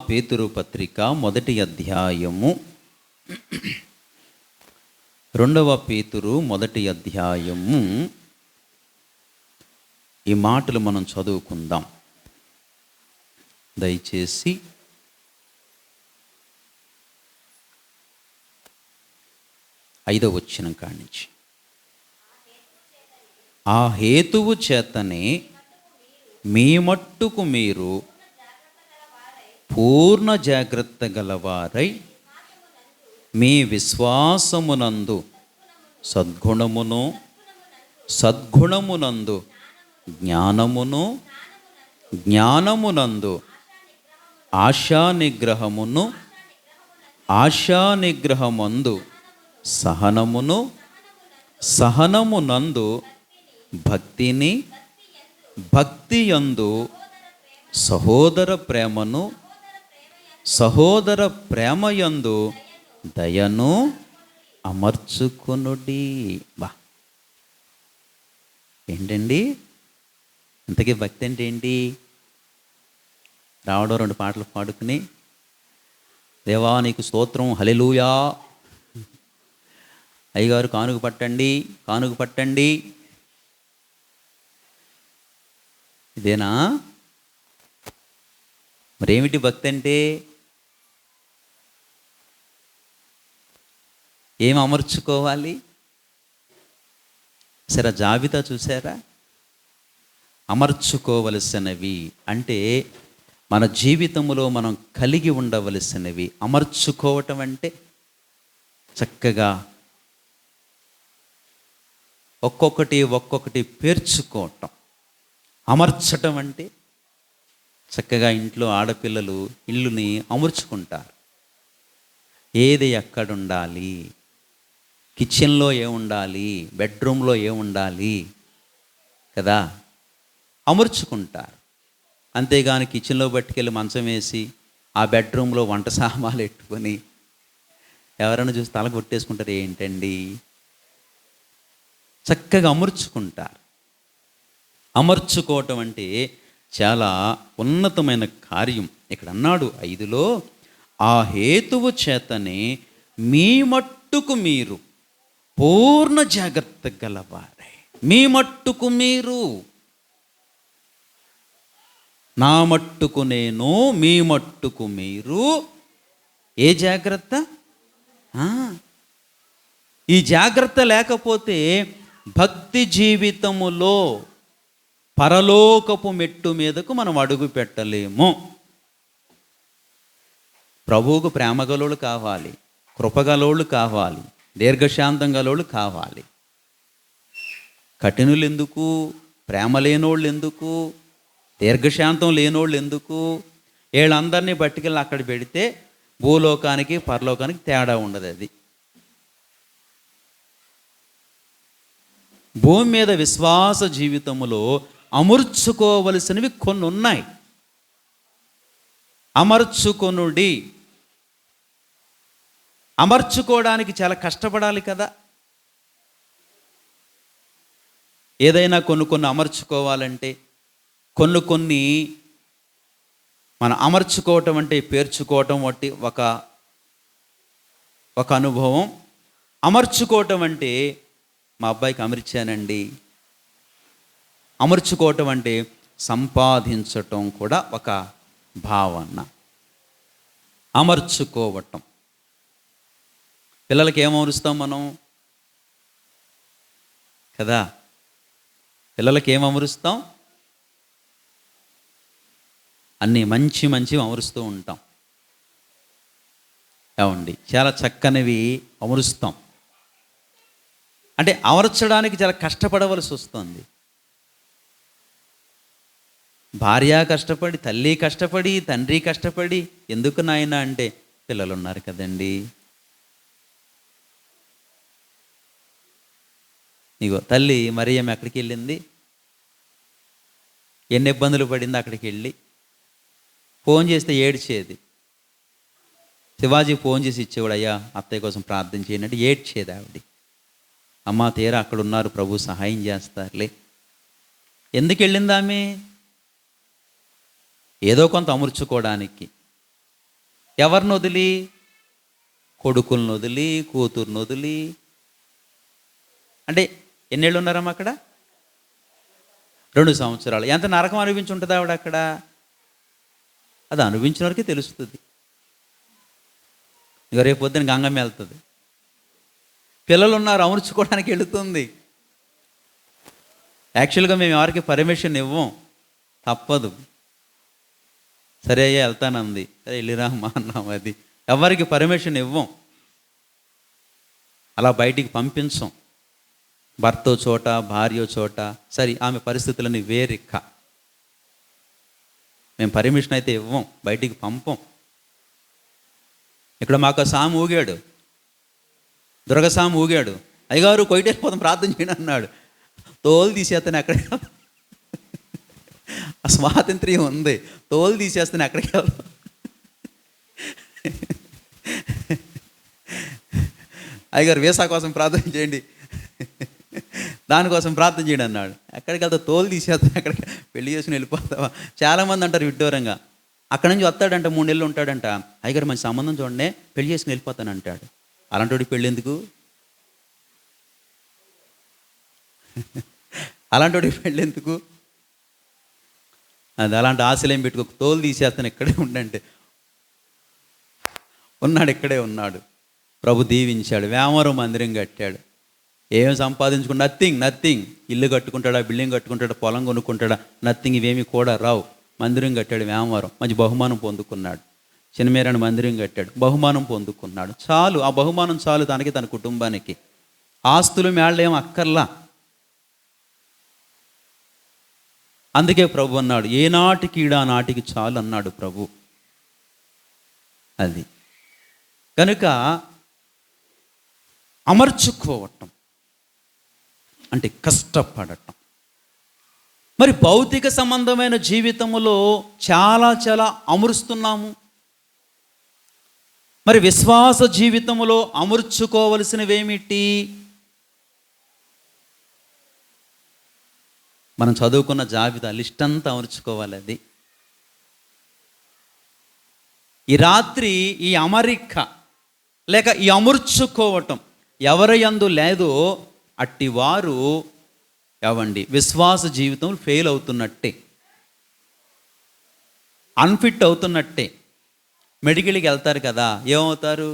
పేతురు పత్రిక మొదటి అధ్యాయము 2వ పేతురు మొదటి అధ్యాయము ఈ మాటలు మనం చదువుకుందాం. దయచేసి 5వ వచనం కానించి, ఆ హేతువు చేతనే మీ మట్టుకు మీరు పూర్ణ జాగ్రత్త గలవారై మీ విశ్వాసమునందు సద్గుణమునందు జ్ఞానమునందు ఆశానిగ్రహమందు సహనమునందు భక్తియందు సహోదర ప్రేమయందు దయను అమర్చుకొనుడి. ఏంటండి ఇంతకీ భక్తి అంటే ఏంటి? రావడం 2 పాటలు పాడుకుని, దేవా నీకు స్తోత్రం హల్లెలూయా, అయ్యగారు కానుక పట్టండి, ఇదేనా? మరేమిటి భక్తి అంటే? ఏం అమర్చుకోవాలి? సరే, జాబితా చూసారా? అమర్చుకోవలసినవి అంటే మన జీవితంలో మనం కలిగి ఉండవలసినవి. అమర్చుకోవటం అంటే చక్కగా ఒక్కొక్కటి పేర్చుకోవటం. అమర్చటం అంటే చక్కగా ఇంట్లో ఆడపిల్లలు ఇల్లుని అమర్చుకుంటారు. ఏది ఎక్కడుండాలి, కిచెన్లో ఏముండాలి, బెడ్రూమ్లో ఏముండాలి కదా, అమర్చుకుంటారు. అంతేగాని కిచెన్లో పట్టుకెళ్ళి మంచం వేసి ఆ బెడ్రూమ్లో వంట సామాన్లు పెట్టుకొని ఎవరైనా చూసి తల కొట్టేసుకుంటారు. ఏంటండి? చక్కగా అమర్చుకుంటారు. అమర్చుకోవటం అంటే చాలా ఉన్నతమైన కార్యం. ఇక్కడ అన్నాడు 5లో, ఆ హేతువు చేతనే మీ మట్టుకు మీరు పూర్ణ జాగ్రత్త గలవారై. మీ మట్టుకు మీరు, నా మట్టుకు నేను, మీ మట్టుకు మీరు. ఏ జాగ్రత్త? ఈ జాగ్రత్త లేకపోతే భక్తి జీవితములో పరలోకపు మెట్టు మీదకు మనం అడుగు పెట్టలేము. ప్రభువుకు ప్రేమగలోళ్ళు కావాలి, కృపగలోళ్ళు కావాలి, దీర్ఘశాంతం గలోళ్ళు కావాలి. కఠినులు ఎందుకు? ప్రేమ లేనోళ్ళు ఎందుకు? దీర్ఘశాంతం లేనోళ్ళు ఎందుకు? వీళ్ళందరినీ పట్టుకెళ్ళి అక్కడ పెడితే భూలోకానికి పరలోకానికి తేడా ఉండదు. అది భూమి మీద విశ్వాస జీవితంలో అమర్చుకోవలసినవి కొన్ని ఉన్నాయి. అమర్చుకొనుడి. అమర్చుకోవడానికి చాలా కష్టపడాలి కదా. ఏదైనా కొన్ని అమర్చుకోవాలంటే కొన్ని మనం అమర్చుకోవటం అంటే పేర్చుకోవటం వంటి ఒక అనుభవం. అమర్చుకోవటం అంటే మా అబ్బాయికి అమర్చానండి. అమర్చుకోవటం అంటే సంపాదించటం కూడా ఒక భావన. అమర్చుకోవటం. పిల్లలకి ఏమమరుస్తాం మనం కదా? పిల్లలకి ఏమమరుస్తాం? అన్నీ మంచి అమరుస్తూ ఉంటాం. ఏమండి? చాలా చక్కనివి అమరుస్తాం. అంటే అమర్చడానికి చాలా కష్టపడవలసి వస్తుంది. భార్య కష్టపడి, తల్లి కష్టపడి, తండ్రి కష్టపడి. ఎందుకు నాయన అంటే పిల్లలు ఉన్నారు కదండి. ఇగో తల్లి మరియమ్మ ఎక్కడికి వెళ్ళింది? ఎన్ని ఇబ్బందులు పడింది అక్కడికి వెళ్ళి. ఫోన్ చేస్తే ఏడ్చేది. శివాజీ ఫోన్ చేసి ఇచ్చేవాడు, అయ్యా అత్తయ్య కోసం ప్రార్థన చేయండి అంటే ఏడ్చేది ఆవిడ. అమ్మ తీరా అక్కడ ఉన్నారు, ప్రభు సహాయం చేస్తారులే. ఎందుకు వెళ్ళింది ఆమె? ఏదో కొంత అమర్చుకోవడానికి. ఎవరిని వదిలి? కొడుకులను వదిలి, కూతుర్ని వదిలి. అంటే ఎన్నేళ్ళు ఉన్నారమ్మా అక్కడ? 2 సంవత్సరాలు. ఎంత నరకం అనుభవించి ఉంటుంది ఆవిడ అక్కడ? అది అనుభవించిన వరకే తెలుస్తుంది. ఇక రేపు పొద్దున గంగమ్మ వెళ్తుంది. పిల్లలు ఉన్నారు, అమర్చుకోవడానికి వెళుతుంది. యాక్చువల్గా మేము ఎవరికి పర్మిషన్ ఇవ్వం, తప్పదు. సరే అయ్యా వెళ్తానంది, సరే వెళ్ళిరామ్మా అన్నాం. అది ఎవరికి పర్మిషన్ ఇవ్వం, అలా బయటికి పంపించం. భర్తో చోట, భార్యో చోట. సరే ఆమె పరిస్థితులని వేరెక్క. మేము పర్మిషన్ అయితే ఇవ్వం, బయటికి పంపం. ఇక్కడ మాకు సాము ఊగాడు, దుర్గసాము ఊగాడు. అయ్యగారు కొయిటేసిపోతాం, ప్రార్థన చేయడం అన్నాడు. తోలు తీసేస్తాను అక్కడికి. ఆ స్వాతంత్ర్యం ఉంది, తోలు తీసేస్తాను అక్కడికి వెళ్తాం. అయ్యగారు వీసా కోసం ప్రార్థన చేయండి, దానికోసం ప్రార్థన చేయండి అన్నాడు. ఎక్కడికి వెళ్తా? తోలు తీసేస్తాను అక్కడికి. పెళ్లి చేసుకుని వెళ్ళిపోతావా? చాలామంది అంటారు విడ్డూరంగా. అక్కడి నుంచి వస్తాడంట, 3 నెలలు ఉంటాడంట. అయ్యగారు మంచి సంబంధం చూడండి, పెళ్లి చేసుకుని వెళ్ళిపోతాను అంటాడు. అలాంటి పెళ్ళి ఎందుకు? అలాంటి పెళ్ళి ఎందుకు? అది అలాంటి ఆశలేం పెట్టుకో. తోలు తీసేస్తాను ఇక్కడే ఉండంటే ఉన్నాడు, ఇక్కడే ఉన్నాడు. ప్రభు దీవించాడు. వేమవరం మందిరం కట్టాడు. ఏం సంపాదించుకుని నథింగ్. ఇల్లు కట్టుకుంటాడా, బిల్డింగ్ కట్టుకుంటాడా, పొలం కొనుక్కుంటాడా? నథింగ్. ఇవేమి కూడా రావు. మందిరం కట్టాడు వేమవరం, మంచి బహుమానం పొందుకున్నాడు. చిన్నమేరాని మందిరం కట్టాడు, బహుమానం పొందుకున్నాడు. చాలు, ఆ బహుమానం చాలు తనకి, తన కుటుంబానికి. ఆస్తులు మేళ్ళేం అక్కర్లా. అందుకే ప్రభు అన్నాడు, ఏనాటికి ఈడా నాటికి చాలు అన్నాడు ప్రభు. అది కనుక అమర్చుకోవటం అంటే కష్టపడటం. మరి భౌతిక సంబంధమైన జీవితంలో చాలా అమరుస్తున్నాము. మరి విశ్వాస జీవితంలో అమర్చుకోవలసినవేమిటి? మనం చదువుకున్న జాబితా లిస్ట్ అంతా అమర్చుకోవాలి. అది ఈ రాత్రి ఈ అమరిక లేక ఈ అమర్చుకోవటం ఎవరి యందు లేదో అట్టివారు ఏవండి విశ్వాస జీవితం ఫెయిల్ అవుతున్నట్టే, అన్ఫిట్ అవుతున్నట్టే. మెడికల్కి వెళ్తారు కదా, ఏమవుతారు?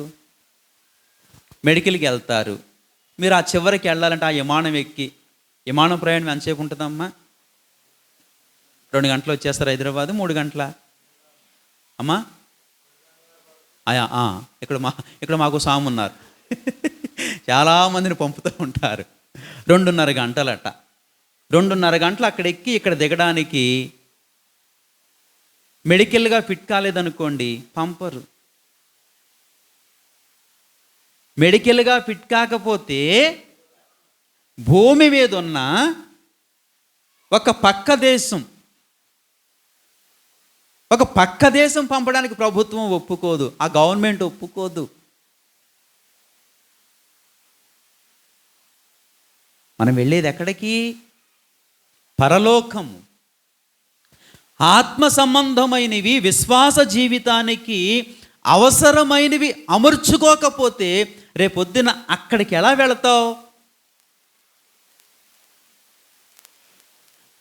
మెడికల్కి వెళ్తారు. మీరు ఆ చివరికి వెళ్ళాలంటే ఆ విమానం ఎక్కి, విమానం ప్రయాణం ఎంతసేపు ఉంటుందమ్మా? 2 గంటలు వచ్చేస్తారు హైదరాబాద్. 3 గంటల అమ్మా? ఇక్కడ మాకు సాము ఉన్నారు. చాలామందిని పంపుతూ ఉంటారు. 2.5 గంటలట. 2.5 గంటలు అక్కడ ఎక్కి ఇక్కడ దిగడానికి మెడికల్గా ఫిట్ కాలేదనుకోండి, పంపరు. మెడికల్గా ఫిట్ కాకపోతే భూమి మీద ఉన్న ఒక పక్క దేశం పంపడానికి ప్రభుత్వం ఒప్పుకోదు, ఆ గవర్నమెంట్ ఒప్పుకోదు. మనం వెళ్ళేది ఎక్కడికి? పరలోకము. ఆత్మ సంబంధమైనవి విశ్వాస జీవితానికి అవసరమైనవి అమర్చుకోకపోతే రేపొద్దున అక్కడికి ఎలా వెళతావు?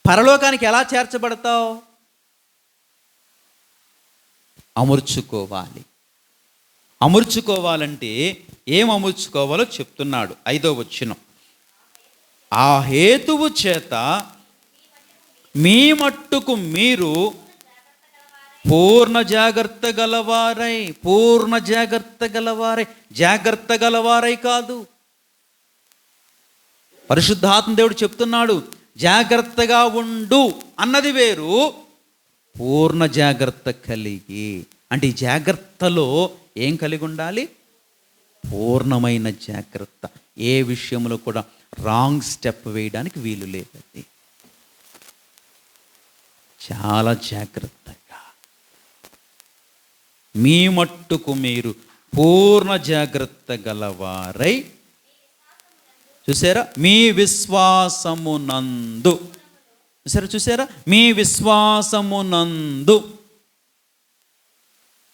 పరలోకానికి ఎలా చేర్చబడతావు? అమర్చుకోవాలి. అమర్చుకోవాలంటే ఏం అమర్చుకోవాలో చెప్తున్నాడు 5వ వచనం. ఆ హేతువు చేత మీ మట్టుకు మీరు పూర్ణ జాగ్రత్త గలవారై కాదు. పరిశుద్ధాత్మ దేవుడు చెప్తున్నాడు, జాగ్రత్తగా ఉండు అన్నది వేరు, పూర్ణ జాగ్రత్త కలిగి. అంటే ఈ జాగ్రత్తలో ఏం కలిగి ఉండాలి? పూర్ణమైన జాగ్రత్త. ఏ విషయంలో కూడా రాంగ్ స్టెప్ వేయడానికి వీలు లేదండి. చాలా జాగ్రత్తగా మీ మట్టుకు మీరు పూర్ణ జాగ్రత్త గలవారై. చూసారా? మీ విశ్వాసమునందు. చూసారా? మీ విశ్వాసమునందు.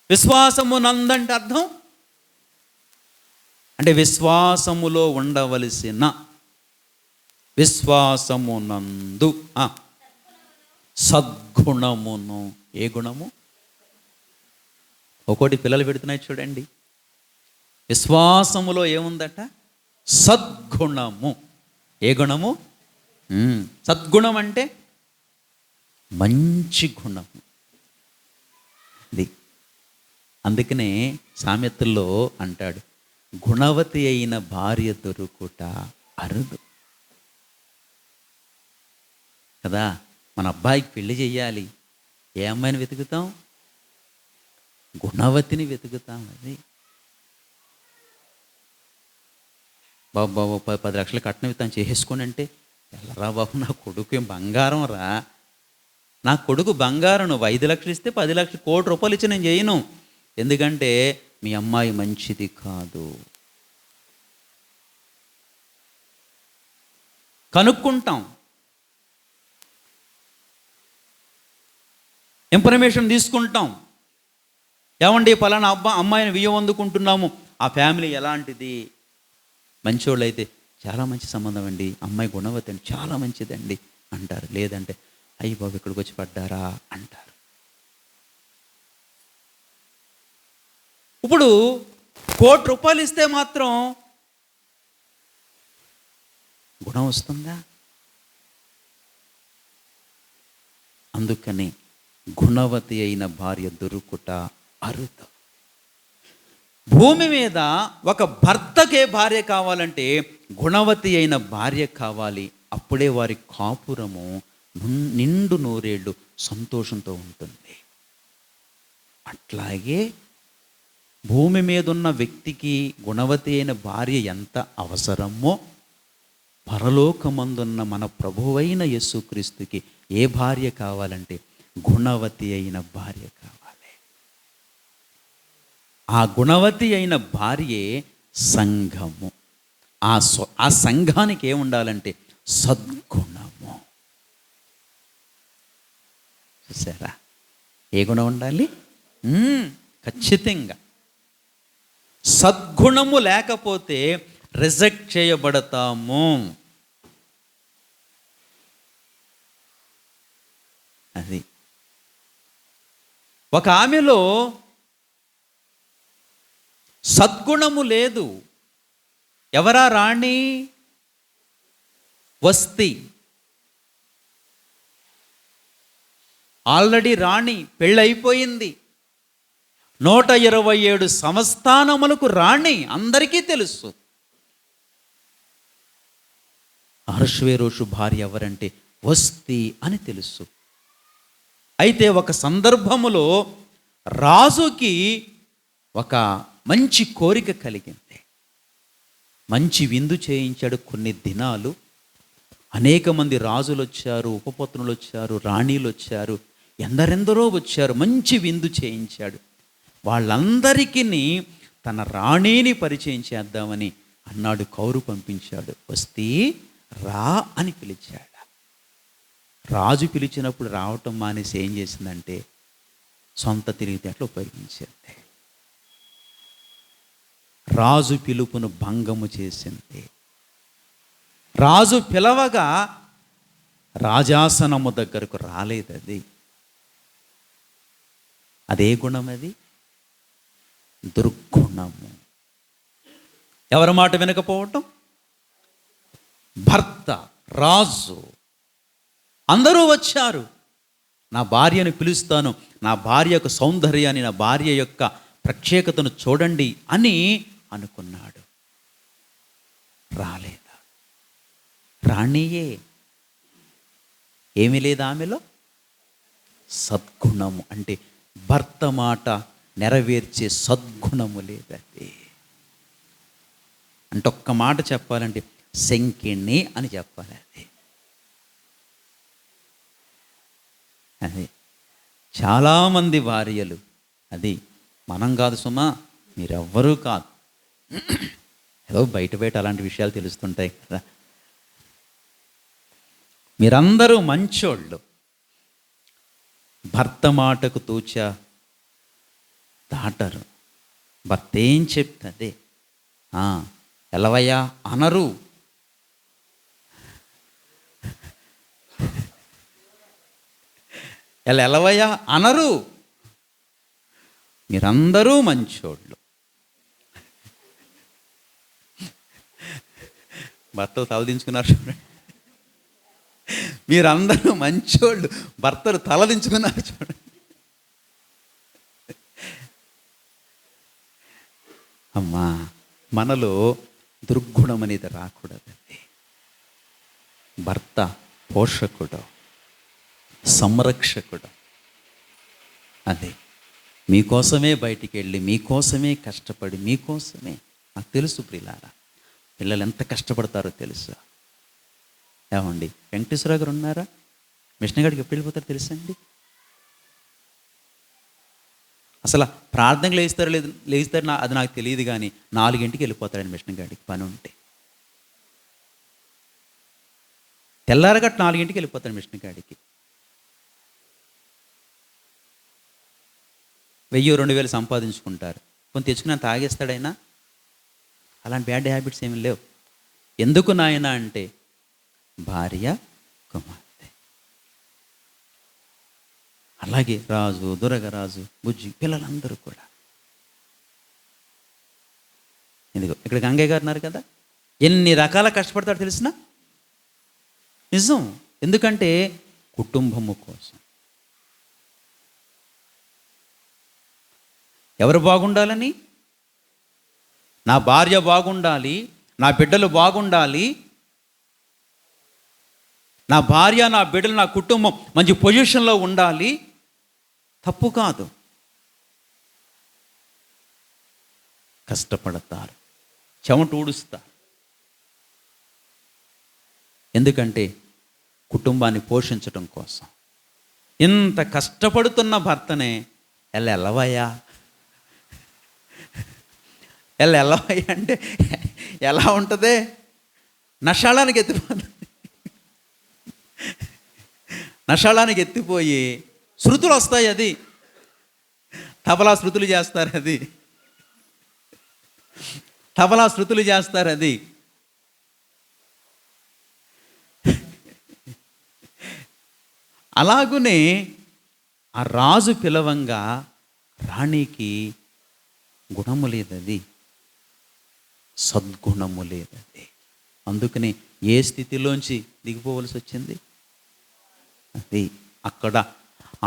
విశ్వాసము నందంటే అర్థం అంటే విశ్వాసములో ఉండవలసిన, విశ్వాసము నందు సద్గుణమును. ఏ గుణము? ఒక్కోటి పిల్లలు పెడుతున్నాయి చూడండి. విశ్వాసములో ఏముందట? సద్గుణము. ఏ గుణము? సద్గుణం అంటే మంచి గుణము. ఇది అందుకనే సామెతల్లో అంటాడు, గుణవతి అయిన భార్య దొరుకుట అరుదు కదా. మన అబ్బాయికి పెళ్లి చెయ్యాలి, ఏ అమ్మాయిని వెతుకుతాం? గుణవతిని వెతుకుతాం. అది బాబు 10 లక్షలు కట్నం ఇస్తాను చేసేసుకోండి అంటే, ఎల్లరా బాబు, నా కొడుకు ఏం బంగారం రా, నా కొడుకు బంగారం. నువ్వు 5 లక్షలు ఇస్తే 10 లక్షలు, ₹1,00,00,000 ఇచ్చి నేను చేయను. ఎందుకంటే మీ అమ్మాయి మంచిది కాదు. కనుక్కుంటాం, ఇన్ఫర్మేషన్ తీసుకుంటాం. ఏమండి పలానా అమ్మాయిని వియ్యం అందుకుంటున్నాము, ఆ ఫ్యామిలీ ఎలాంటిది? మంచోళ్ళు అయితే చాలా మంచి సంబంధం అండి, అమ్మాయి గుణవతి అండి, చాలా మంచిదండి అంటారు. లేదంటే అయ్యి బాబు ఇక్కడికి వచ్చి పడ్డారా అంటారు. ఇప్పుడు ₹1,00,00,000 ఇస్తే మాత్రం గుణం వస్తుందా? అందుకని గుణవతి అయిన భార్య దొరుకుట అరుదు. భూమి మీద ఒక భర్తకే భార్య కావాలంటే గుణవతి అయిన భార్య కావాలి. అప్పుడే వారి కాపురము నిండు నూరేళ్ళు సంతోషంతో ఉంటుంది. అట్లాగే భూమి మీద ఉన్న వ్యక్తికి గుణవతి అయిన భార్య ఎంత అవసరమో, పరలోకమందున్న మన ప్రభువైన యేసుక్రీస్తుకి ఏ భార్య కావాలంటే గుణవతి అయిన భార్య కావాలి. ఆ గుణవతి అయిన భార్యే సంఘము. ఆ సంఘానికి ఏముండాలంటే సద్గుణము. చూసారా? ఏ గుణం ఉండాలి? ఖచ్చితంగా సద్గుణము లేకపోతే రిజెక్ట్ చేయబడతాము. అది ఒక ఆమెలో సద్గుణము లేదు. ఎవరా రాణి? వస్తి. ఆల్రెడీ రాణి, పెళ్ళైపోయింది. 127 సంస్థానములకు రాణి, అందరికీ తెలుసు. అహష్వేరోషు భార్య ఎవరంటే వస్తి అని తెలుసు. అయితే ఒక సందర్భములో రాజుకి ఒక మంచి కోరిక కలిగింది. మంచి విందు చేయించాడు. కొన్ని దినాలు అనేక మంది రాజులు వచ్చారు, ఉపపత్నులు వచ్చారు, రాణీలు వచ్చారు, ఎందరెందరో వచ్చారు. మంచి విందు చేయించాడు. వాళ్ళందరికీ తన రాణిని పరిచయం చేద్దామని అన్నాడు. కౌరు పంపించాడు. వస్తీ రా అని పిలిచాడు. రాజు పిలిచినప్పుడు రావటం మానేసి ఏం చేసిందంటే సొంత తెలివితేటలు ఉపయోగించింది. రాజు పిలుపును భంగము చేసింది. రాజు పిలవగా రాజాసనము దగ్గరకు రాలేదు. అదే గుణం, అది దుర్గుణము. ఎవరి మాట వినకపోవటం. భర్త, రాజు అందరూ వచ్చారు. నా భార్యను పిలుస్తాను, నా భార్య యొక్క సౌందర్యాన్ని, నా భార్య యొక్క ప్రత్యేకతను చూడండి అని అనుకున్నాడు. రాలేదా? రాణియే. ఏమీ లేదు ఆమెలో? సద్గుణము అంటే భర్త మాట నెరవేర్చే సద్గుణము లేదండి. అంటే ఒక్క మాట చెప్పాలంటే శంకిణి అని చెప్పాలి. అది చాలామంది భార్యలు, అది మనం కాదు సుమా, మీరెవ్వరూ కాదు, ఏదో బయట అలాంటి విషయాలు తెలుస్తుంటాయి కదా. మీరందరూ మంచోళ్ళు. భర్త మాటకు తూచా దాటరు. భర్త ఏం చెప్తే ఎలవయ్యా అనరు. ఎలవయ్యా అనరు. మీరందరూ మంచోళ్ళు. భర్తలు తలదించుకున్నారు చూడండి. మీరందరూ మంచోళ్ళు, భర్తలు తలదించుకున్నారు చూడండి. అమ్మా, మనలో దుర్గుణం అనేది రాకూడదండి. భర్త పోషకుడు, సంరక్షకుడు. అదే మీకోసమే బయటికి వెళ్ళి, మీకోసమే కష్టపడి, మీకోసమే. నాకు తెలుసు ప్రియులారా, పిల్లలు ఎంత కష్టపడతారో తెలుసు. ఏమండి, వెంకటేశ్వరరావు గారు ఉన్నారా? మిషన్ గారికి ఎప్పుడు వెళ్ళిపోతారో తెలుసా అండి? అసలు ప్రార్థనకు లేస్తారు అది నాకు తెలియదు, కానీ 4 వెళ్ళిపోతాడండి మిషన్ గాడికి పని ఉంటే. తెల్లారగట్టు 4 వెళ్ళిపోతాడు మిషన్ గాడికి. 1000-2000 సంపాదించుకుంటారు. కొంత తెచ్చుకుని తాగేస్తాడైనా. అలాంటి బ్యాడ్ హ్యాబిట్స్ ఏమీ లేవు. ఎందుకు నాయన అంటే భార్య, కుమార్తె. అలాగే రాజు, దురగరాజు, బుజ్జి, పిల్లలందరూ కూడా. ఎందుకు ఇక్కడ గంగయ్య గారు ఉన్నారు కదా, ఎన్ని రకాల కష్టపడతాడు తెలిసిన నిజం. ఎందుకంటే కుటుంబము కోసం. ఎవరు బాగుండాలని? నా భార్య బాగుండాలి, నా బిడ్డలు బాగుండాలి, నా భార్య, నా బిడ్డలు, నా కుటుంబం మంచి పొజిషన్లో ఉండాలి. తప్పు కాదు. కష్టపడతారు, చెమట ఊడుస్తారు. ఎందుకంటే కుటుంబాన్ని పోషించడం కోసం. ఇంత కష్టపడుతున్న భర్తనే ఎల్లవయ్యా అంటే ఎలా ఉంటుంది? నషాళానికి ఎత్తిపోతుంది. నషాళానికి ఎత్తిపోయి శృతులు వస్తాయి. అది తబలా శృతులు చేస్తారు. తబలా శృతులు చేస్తారు. అలాగునే ఆ రాజు పిలవంగా రాణికి గుణము లేదది, సద్గుణము లేదది. అందుకని ఏ స్థితిలోంచి దిగిపోవలసి వచ్చింది? అది అక్కడ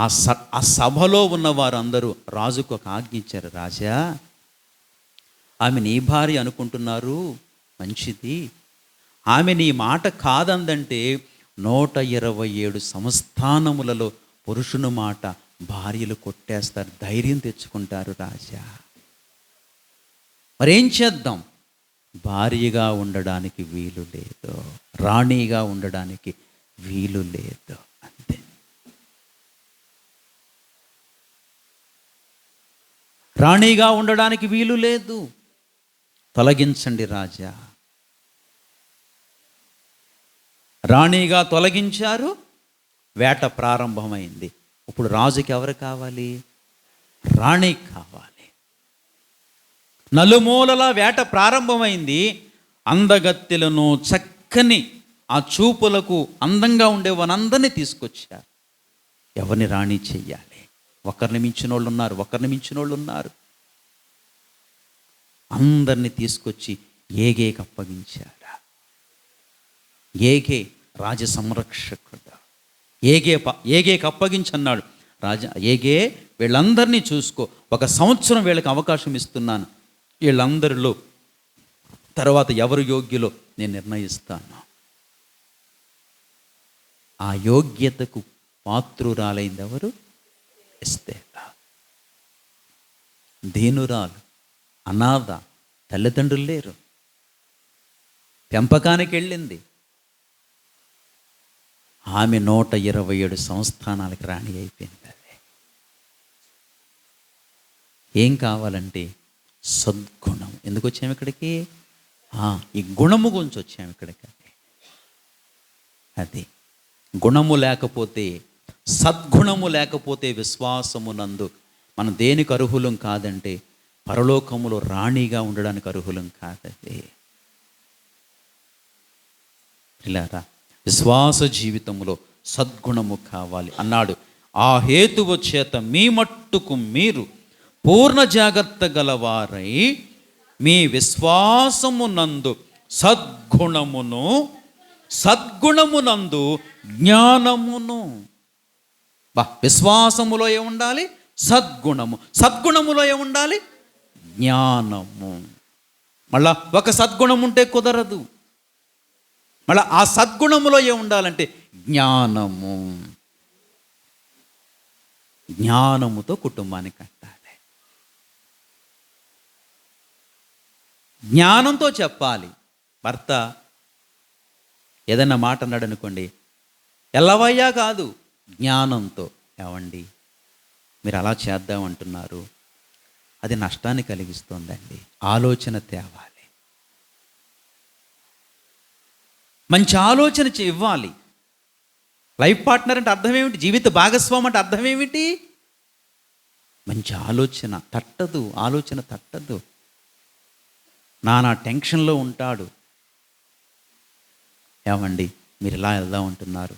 ఆ సభలో ఉన్న వారందరూ రాజుకు ఒక ఆజ్ఞ ఇచ్చారు. రాజా, ఆమె నీ భార్య అనుకుంటున్నారు, మంచిది. ఆమె నీ మాట కాదందంటే 127 సంస్థానములలో పురుషుని మాట భార్యలు కొట్టేస్తారు, ధైర్యం తెచ్చుకుంటారు. రాజా, మరేం చేద్దాం? భార్యగా ఉండడానికి వీలు లేదు, రాణిగా ఉండడానికి వీలు లేదు. అంతే. రాణిగా ఉండడానికి వీలు లేదు. తొలగించండి రాజా. రాణిగా తొలగించారు. వేట ప్రారంభమైంది. ఇప్పుడు రాజుకి ఎవరు కావాలి? రాణి కావాలి. నలుమూలలా వేట ప్రారంభమైంది. అందగత్తెలను, చక్కని ఆ చూపులకు అందంగా ఉండేవారందరినీ తీసుకొచ్చారు. ఎవరిని రాణి చెయ్యాలి? ఒకరిని మించిన వాళ్ళు ఉన్నారు. అందరినీ తీసుకొచ్చి ఏగేకి అప్పగించారు. ఏగే రాజ సంరక్షకుడు. ఏగేకి అప్పగించన్నాడు. రాజా, ఏగే వీళ్ళందరినీ చూసుకో, 1 సంవత్సరం వీళ్ళకి అవకాశం ఇస్తున్నాను. వీళ్ళందరిలో తర్వాత ఎవరు యోగ్యులో నేను నిర్ణయిస్తాను. ఆ యోగ్యతకు పాత్రురాలైంది ఎవరు? ఎస్తేరా. దీనురాలు, అనాథ, తల్లిదండ్రులు లేరు, పెంపకానికి వెళ్ళింది. ఆమె 127 సంస్థానాలకు రాణి అయిపోయింది. ఏం కావాలంటే సద్గుణం. ఎందుకు వచ్చాము ఇక్కడికి? ఈ గుణము గురించి వచ్చాము ఇక్కడికి. అది గుణము లేకపోతే, సద్గుణము లేకపోతే విశ్వాసమునందు మనం దేనికి అర్హులం కాదంటే పరలోకములో రాణిగా ఉండడానికి అర్హులం కాదండి. ఇలారా విశ్వాస జీవితంలో సద్గుణము కావాలి అన్నాడు. ఆ హేతువు చేత మీ మట్టుకు మీరు పూర్ణ జాగ్రత్త గలవారై మీ విశ్వాసమునందు సద్గుణమునందు జ్ఞానమును. విశ్వాసములో ఏముండాలి? సద్గుణములో ఏముండాలి? జ్ఞానము. మళ్ళా ఒక సద్గుణం ఉంటే కుదరదు. మళ్ళీ ఆ సద్గుణములో ఏముండాలంటే జ్ఞానముతో కుటుంబాన్ని కట్టాలి. జ్ఞానంతో చెప్పాలి. భర్త ఏదైనా మాట అన్నాడు అనుకోండి, ఎల్లవయ్యా కాదు, జ్ఞానంతో, ఏవండి మీరు అలా చేద్దామంటున్నారు, అది నష్టాన్ని కలిగిస్తుందండి, ఆలోచన తేవాలి, మంచి ఆలోచన ఇవ్వాలి. లైఫ్ పార్ట్నర్ అంటే అర్థం ఏమిటి? జీవిత భాగస్వామి అంటే అర్థం ఏమిటి? మంచి ఆలోచన తట్టదు. నానా టెన్షన్లో ఉంటాడు. ఏమండి మీరు ఇలా వెళ్దాం అంటున్నారు,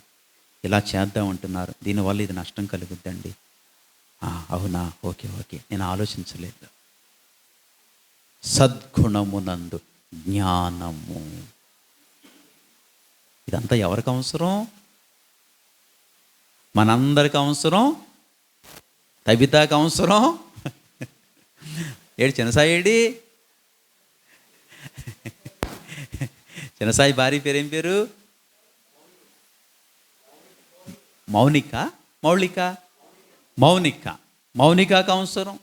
ఇలా చేద్దాం అంటున్నారు, దీనివల్ల ఇది నష్టం కలుగుద్దండి. అవునా, ఓకే నేను ఆలోచించలేదు. సద్గుణమునందు జ్ఞానము. ఇదంతా ఎవరికి అవసరం? మనందరికి అవసరం. తబితాకి అవసరం. చిన్నసాయి చిన్నసాయి భార్య పేరు ఏం పేరు? మౌనికాకి అవసరం.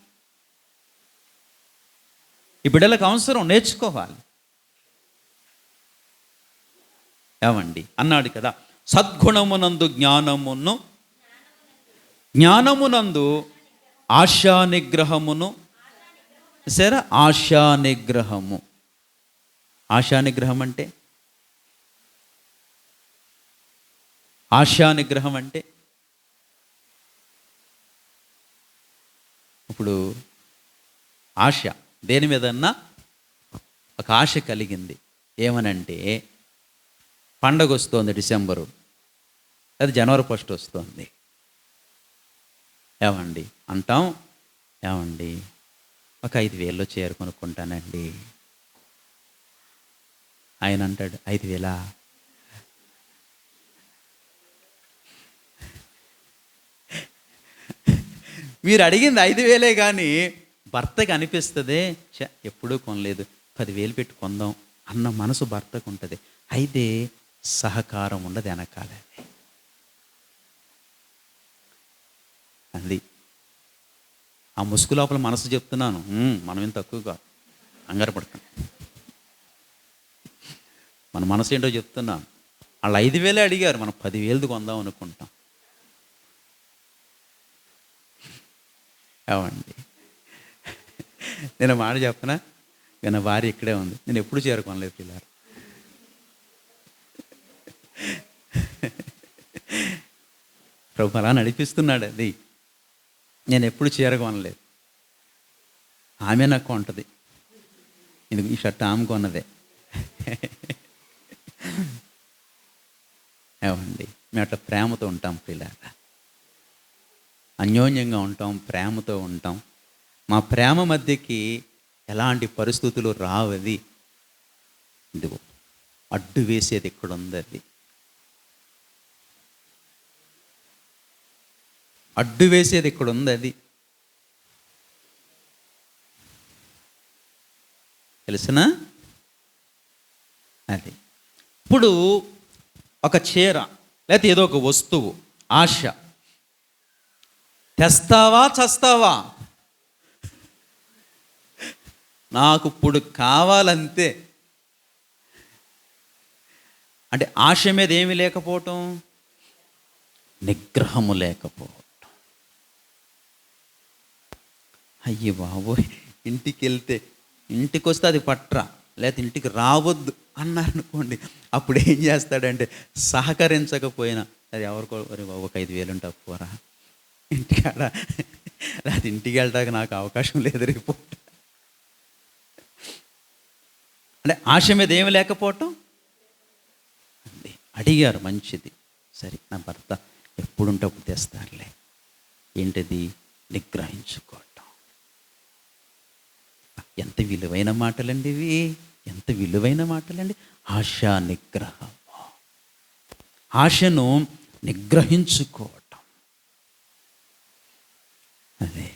ఈ బిడ్డలకు అవసరం, నేర్చుకోవాలి. ఏమండి అన్నాడు కదా, సద్గుణమునందు జ్ఞానమునందు ఆశానిగ్రహమును. సరే, ఆశానిగ్రహం అంటే ఇప్పుడు ఆశ దేని మీదన్నా ఒక ఆశ కలిగింది. ఏమనంటే పండగ వస్తుంది, డిసెంబరు, అది జనవరి 1 వస్తుంది. ఏమండి అంటాం, ఏమండి ఒక 5,000లో చీర కొనుక్కుంటానండి. ఆయన అంటాడు, 5,000? మీరు అడిగింది 5,000 కానీ భర్తకి అనిపిస్తుంది, ఎప్పుడూ కొనలేదు, 10,000 పెట్టి కొందాం అన్న మనసు భర్తకు ఉంటుంది. అయితే సహకారం ఉండదు వెనకాల. అది ఆ ముసుగు లోపల మనసు చెప్తున్నాను, మనం ఏం తక్కువగా కంగారు పడతాం. మన మనసు ఏంటో చెప్తున్నాను. వాళ్ళు 5,000 అడిగారు, మనం 10,000 కొందాం అనుకుంటాం. ఏమండి నేను మాట చెప్పనా, నా భార్య ఇక్కడే ఉంది, నేను ఎప్పుడు చేరుకోనలేదు పిల్లలు. ప్రభు అలా నడిపిస్తున్నాడు. అది నేను ఎప్పుడు చేరకొనలేదు. ఆమె నాకు కొంటది. ఇది ఈ షర్ట్ ఆమె కొన్నదే. ఏమండి మేము అట్లా ప్రేమతో ఉంటాం పిల్లల, అన్యోన్యంగా ఉంటాం, ప్రేమతో ఉంటాం. మా ప్రేమ మధ్యకి ఎలాంటి పరిస్థితులు రావది. ఇదిగో అడ్డు వేసేది ఇక్కడ ఉంది. అది అడ్డు వేసేది ఇక్కడ ఉంది. అది తెలుసునా? అది ఇప్పుడు ఒక చీర లేకపోతే ఏదో ఒక వస్తువు ఆశ, తెస్తావా చస్తావా, నాకు ఇప్పుడు కావాలంతే. అంటే ఆశ మీద ఏమి లేకపోవటం, నిగ్రహము లేకపోవటం. అయ్యి బాబోయ్, ఇంటికి వస్తే అది పట్రా, లేకపోతే ఇంటికి రావద్దు అన్నారనుకోండి, అప్పుడు ఏం చేస్తాడంటే సహకరించకపోయినా అది ఎవరికో, ఒక 5,000 ఉంటే పోరా ఇంటికాడ లేకపోతే ఇంటికి వెళ్ళడానికి నాకు అవకాశం లేదు రేపు. అంటే ఆశ మీద ఏమి లేకపోవటం అండి. అడిగారు, మంచిది, సరే నా భర్త ఎప్పుడుంటే అప్పుడు తెస్తారులే. ఏంటిది? నిగ్రహించుకోవటం. ఎంత విలువైన మాటలండి ఇవి, ఎంత విలువైన మాటలండి. ఆశా నిగ్రహం, ఆశను నిగ్రహించుకోవటం. అదే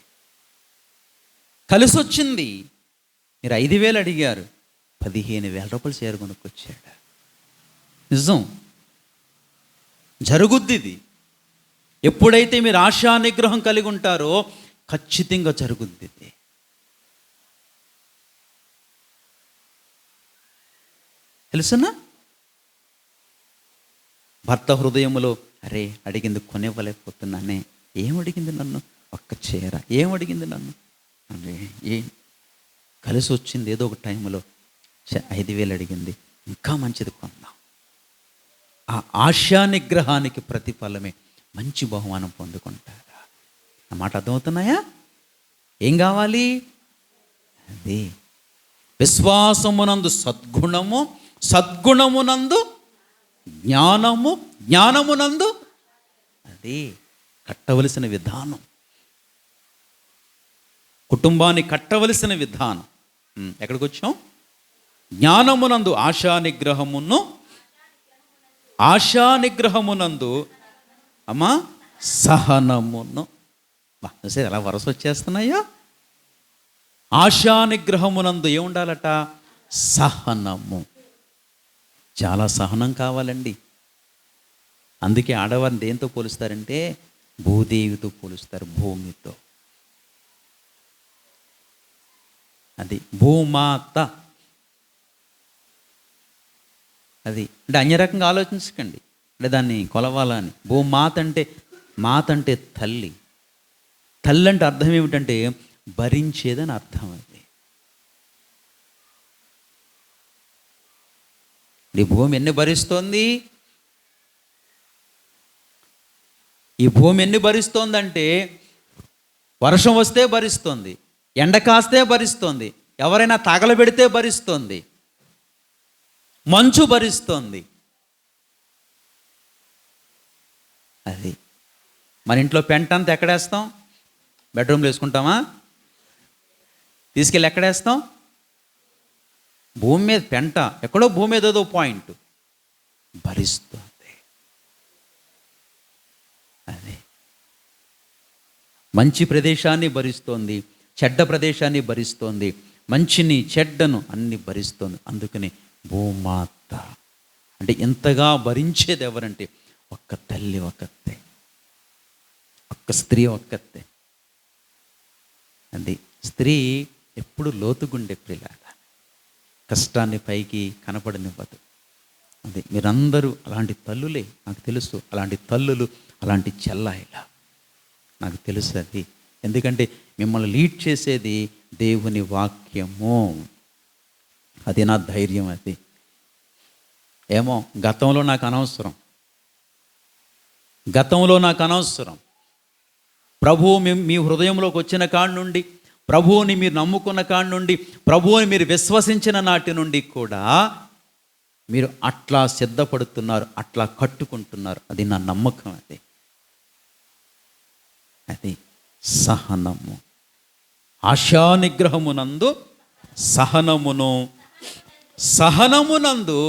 కలిసి వచ్చింది. మీరు 5,000 అడిగారు, 15,000 రూపాయలు చీర కొనుక్కొచ్చాడు. నిజం, జరుగుద్ది ఇది. ఎప్పుడైతే మీరు ఆశా నిగ్రహం కలిగి ఉంటారో ఖచ్చితంగా జరుగుద్ది ఇది. తెలుసునా? భర్త హృదయములో, అరే అడిగింది కొనివ్వలేకపోతున్నానే. ఏం అడిగింది నన్ను? ఒక్క చీర. ఏం అడిగింది నన్ను? అరే ఏం కలిసి వచ్చింది ఏదో ఒక టైంలో. 5,000 అడిగింది, ఇంకా మంచిది కొందాం. ఆ ఆశా నిగ్రహానికి ప్రతిఫలమే మంచి బహుమానం పొందుకుంటారా? ఆ మాట అర్థమవుతున్నాయా? ఏం కావాలి? అది విశ్వాసమునందు సద్గుణము, సద్గుణమునందు జ్ఞానము, జ్ఞానమునందు అది కట్టవలసిన విధానం, కుటుంబాన్ని కట్టవలసిన విధానం. ఎక్కడికి వచ్చాం? జ్ఞానమునందు ఆశా నిగ్రహమును, ఆశా నిగ్రహమునందు అమ్మా సహనమును. సరే అలా వరుస వచ్చేస్తున్నాయో. ఆశా నిగ్రహమునందు ఏముండాలట? సహనము. చాలా సహనం కావాలండి. అందుకే ఆడవారిని దేంతో పోలుస్తారంటే భూదేవితో పోలుస్తారు, భూమితో. అది భూమాత. అది అంటే అన్య రకంగా ఆలోచించకండి, అంటే దాన్ని కొలవాలని. భూమాత అంటే, మాత అంటే తల్లి. తల్లి అంటే అర్థం ఏమిటంటే భరించేదని అర్థం. అది ఈ భూమి ఎన్ని భరిస్తోంది? ఈ భూమి ఎన్ని భరిస్తోందంటే వర్షం వస్తే భరిస్తోంది, ఎండ కాస్తే భరిస్తోంది, ఎవరైనా తగలబెడితే భరిస్తోంది, మంచు భరిస్తోంది. అది మన ఇంట్లో పెంట అంతా ఎక్కడేస్తాం? బెడ్రూమ్లో వేసుకుంటామా? తీసుకెళ్ళి ఎక్కడేస్తాం? భూమి మీద పెంట, ఎక్కడో భూమి మీద ఏదో పాయింట్ భరిస్తుంది. అదే మంచి ప్రదేశాన్ని భరిస్తోంది, చెడ్డ ప్రదేశాన్ని భరిస్తోంది, మంచిని చెడ్డను అన్ని భరిస్తోంది. అందుకని భూమాత అంటే ఇంతగా భరించేది ఎవరంటే ఒక్క తల్లి ఒక్కతే, ఒక్క స్త్రీ ఒక్కతే. అది స్త్రీ ఎప్పుడు లోతుగుండే పిల్లగా, కష్టాన్ని పైకి కనపడనివ్వదు. అది మీరందరూ అలాంటి తల్లులే, నాకు తెలుసు. అలాంటి తల్లులు, అలాంటి చెల్లాయిలా నాకు తెలుసు. అది ఎందుకంటే మిమ్మల్ని లీడ్ చేసేది దేవుని వాక్యము. అది నా ధైర్యం. అది ఏమో గతంలో నాకు అనవసరం, గతంలో నాకు అనవసరం. ప్రభువు మీ హృదయంలోకి వచ్చిన కాడి నుండి, ప్రభువుని మీరు నమ్ముకున్న కాడి నుండి, ప్రభువుని మీరు విశ్వసించిన నాటి నుండి కూడా మీరు అట్లా సిద్ధపడుతున్నారు, అట్లా కట్టుకుంటున్నారు. అది నా నమ్మకం. అది సహనము. ఆశా నిగ్రహమునందు సహనమును, సహనమునందు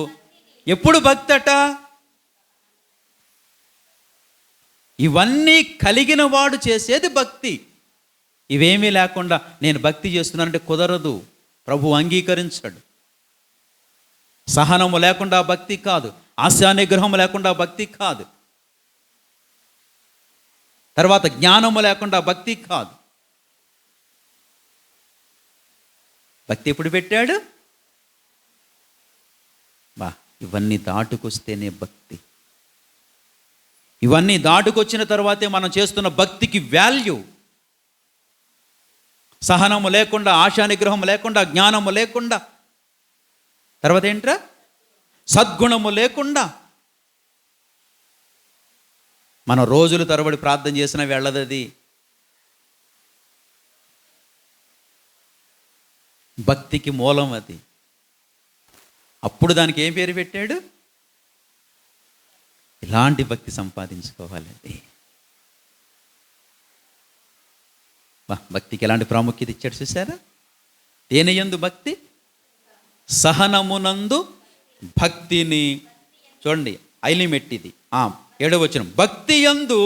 ఎప్పుడు భక్తి అట? ఇవన్నీ కలిగిన వాడు చేసేది భక్తి. ఇవేమీ లేకుండా నేను భక్తి చేస్తున్నానంటే కుదరదు, ప్రభు అంగీకరించడు. సహనము లేకుండా భక్తి కాదు, ఆశా నిగ్రహం లేకుండా భక్తి కాదు, తర్వాత జ్ఞానము లేకుండా భక్తి కాదు. భక్తి ఎప్పుడు పెట్టాడు? ఇవన్నీ దాటుకొస్తేనే భక్తి. ఇవన్నీ దాటుకొచ్చిన తర్వాతే మనం చేస్తున్న భక్తికి వాల్యూ. సహనము లేకుండా, ఆశా నిగ్రహం లేకుండా, జ్ఞానము లేకుండా, తర్వాత ఏంట్రా? సద్గుణము లేకుండా మనం రోజుల తరబడి ప్రార్థన చేసినా వెళ్ళదది. భక్తికి మూలం అది. అప్పుడు దానికి ఏం పేరు పెట్టాడు? ఇలాంటి భక్తి సంపాదించుకోవాలండి. భక్తికి ఎలాంటి ప్రాముఖ్యత ఇచ్చాడు చూసారా? దేనియందు భక్తి? సహనమునందు భక్తిని. చూడండి, ఐలిమెట్టిది 7వ వచనం, భక్తి యందు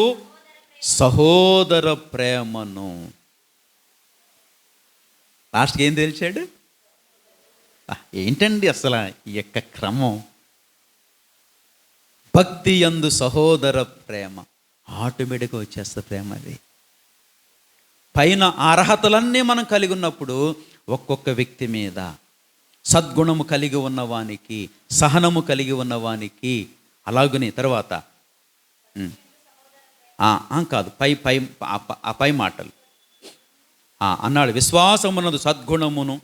సహోదర ప్రేమను. లాస్ట్కి ఏం తెలిసాడు? ఏంటండి అసలు ఈ యొక్క క్రమం? భక్తి యందు సహోదర ప్రేమ. ఆటోమేటిక్గా వచ్చేస్తుంది ప్రేమ. అది పైన అర్హతలన్నీ మనం కలిగి ఉన్నప్పుడు ఒక్కొక్క వ్యక్తి మీద సద్గుణము కలిగి ఉన్నవానికి, సహనము కలిగి ఉన్నవానికి, అలాగనే తర్వాత కాదు పై మాటలు అన్నాడు, విశ్వాసమునందు సద్గుణమును,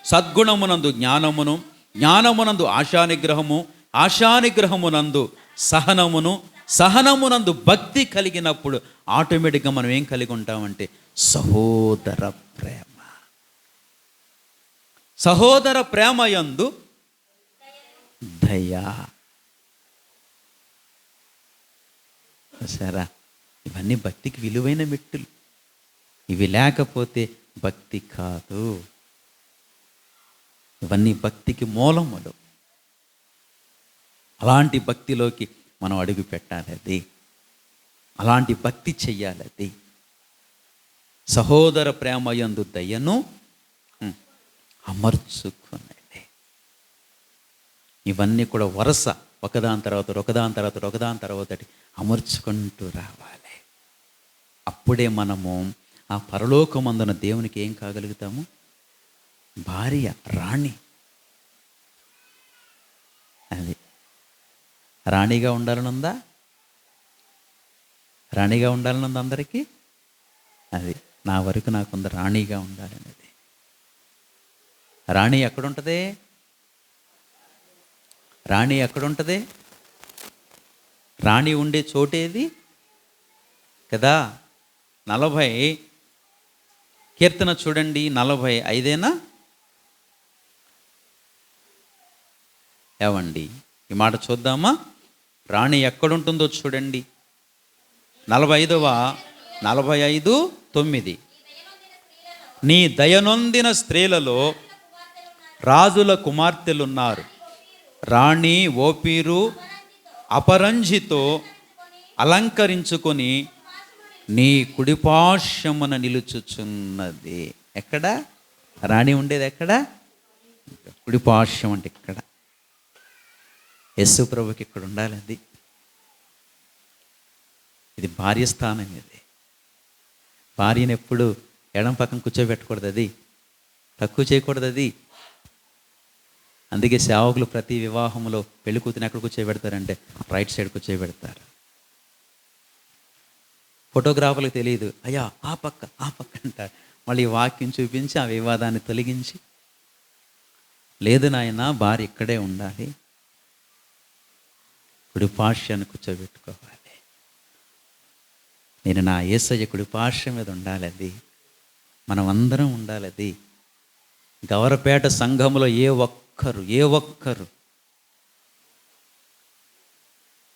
సద్గుణమునందు జ్ఞానమును, జ్ఞానమునందు ఆశానిగ్రహము, ఆశానిగ్రహమునందు సహనమును, సహనమునందు భక్తి కలిగినప్పుడు ఆటోమేటిక్గా మనం ఏం కలిగి ఉంటామంటే సహోదర ప్రేమ. సహోదర ప్రేమ యందు దయ. సరే, ఇవన్నీ భక్తికి విలువైన మెట్టులు. ఇవి లేకపోతే భక్తి కాదు. ఇవన్నీ భక్తికి మూలములు. అలాంటి భక్తిలోకి మనం అడుగు పెట్టాలి. అది అలాంటి భక్తి చెయ్యాలి. అది సహోదర ప్రేమ యందు దయను అమర్చుకున్నది. ఇవన్నీ కూడా వరుస ఒకదాని తర్వాత ఒకటి అమర్చుకుంటూ రావాలి. అప్పుడే మనము ఆ పరలోకమందున దేవునికి ఏం కాగలుగుతాము? భార్య, రాణి. అది రాణిగా ఉండాలనుందా? రాణిగా ఉండాలనుందా అందరికీ? అది నా వరకు నాకుంది, రాణిగా ఉండాలనేది. రాణి ఎక్కడుంటుంది? రాణి ఎక్కడుంటుంది? రాణి ఉండే చోటేది కదా. 40 కీర్తన చూడండి, 45 ఏవండి ఈ మాట చూద్దామా? రాణి ఎక్కడుంటుందో చూడండి. 45:9, నీ దయనొందిన స్త్రీలలో రాజుల కుమార్తెలున్నారు. రాణి ఓపీరు అపరంజితో అలంకరించుకొని నీ కుడిపార్శ్వమున నిలుచుచున్నది. ఎక్కడ రాణి ఉండేది? ఎక్కడ? కుడిపార్శ్వం అంటే ఇక్కడ. యేసు ప్రభుకి ఇక్కడ ఉండాలి. అది ఇది భార్య స్థానం. ఇది భార్యను ఎప్పుడు ఎడం పక్కన కూర్చోబెట్టకూడదు, అది తక్కువ చేయకూడదు. అది అందుకే సేవకులు ప్రతి వివాహంలో పెళ్లి కూతురు ఎక్కడ కూర్చోబెడతారంటే రైట్ సైడ్ కూర్చోబెడతారు. ఫోటోగ్రాఫర్లకు తెలియదు, అయ్యా ఆ పక్క అంటారు. మళ్ళీ వాక్యం చూపించి ఆ వివాదాన్ని తొలగించి, లేదు నాయన భార్య ఇక్కడే ఉండాలి, కుడిపార్శ్వాన్ని కూర్చోబెట్టుకోవాలి. నేను నా యేసయ్య కుడిపార్శ్వం మీద ఉండాలి. అది మనం అందరం ఉండాలి. అది గవరపేట సంఘంలో ఏ ఒక్కరు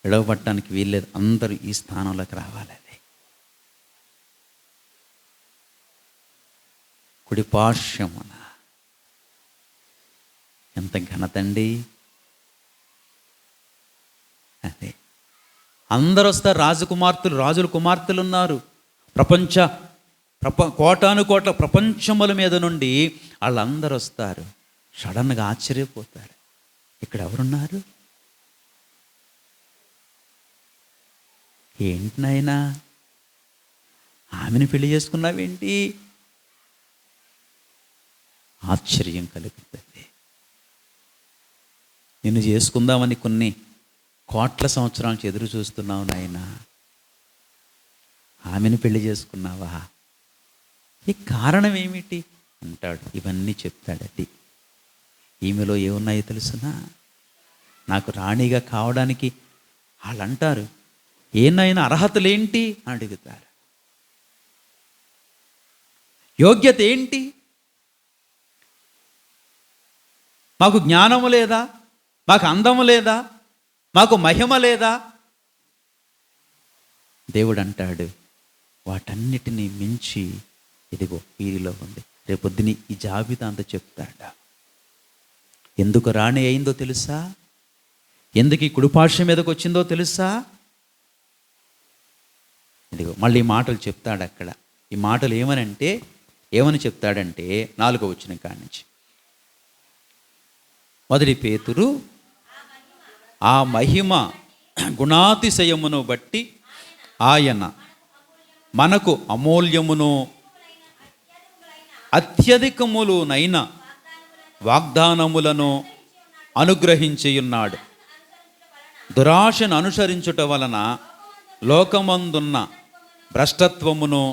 విడవబట్టడానికి వీల్లేదు. అందరూ ఈ స్థానంలోకి రావాలి. అది కుడిపార్శ్వమున. ఎంత ఘనతండి! అదే అందరూ వస్తారు. రాజుల కుమార్తెలు ఉన్నారు. కోటాను కోట్ల ప్రపంచముల మీద నుండి వాళ్ళందరూ వస్తారు. సడన్గా ఆశ్చర్యపోతారు, ఇక్కడ ఎవరున్నారు? ఏంటి నాయనా, ఆమెను పెళ్లి చేసుకున్నావేంటి? ఆశ్చర్యం కలుగుతుంది. నిన్ను చేసుకుందామని కొన్ని కోట్ల సంవత్సరాల నుంచి ఎదురు చూస్తున్నావు నాయన, ఆమెను పెళ్లి చేసుకున్నావా? ఈ కారణం ఏమిటి అంటాడు. ఇవన్నీ చెప్తాడు. అది ఈమెలో ఏమున్నాయో తెలుసునా? నాకు రాణిగా కావడానికి వాళ్ళు అంటారు, ఏనైనా అర్హతలేంటి అని అడుగుతారు. యోగ్యత ఏంటి? మాకు జ్ఞానము లేదా? మాకు అందము లేదా? మాకు మహిమ లేదా? దేవుడు అంటాడు, వాటన్నిటినీ మించి ఇదిగో వీరిలో ఉంది. రేపొద్దుని ఈ జాబితా అంతా చెప్తాడా. ఎందుకు రాణి అయిందో తెలుసా? ఎందుకు ఈ కుడిపార్శ్వం మీదకి వచ్చిందో తెలుసా? ఇదిగో మళ్ళీ ఈ మాటలు చెప్తాడు అక్కడ. ఈ మాటలు ఏమని చెప్తాడంటే 4వ వచనం కాడి నుంచి, మొదటి పేతురు ఆ మహిమ గుణాతిశయమును బట్టి ఆయన మనకు అమూల్యమును అత్యధికములునైన వాగ్దానములను అనుగ్రహించి ఉన్నాడు. దురాశను అనుసరించుట వలన లోకమందున్న భ్రష్టత్వమును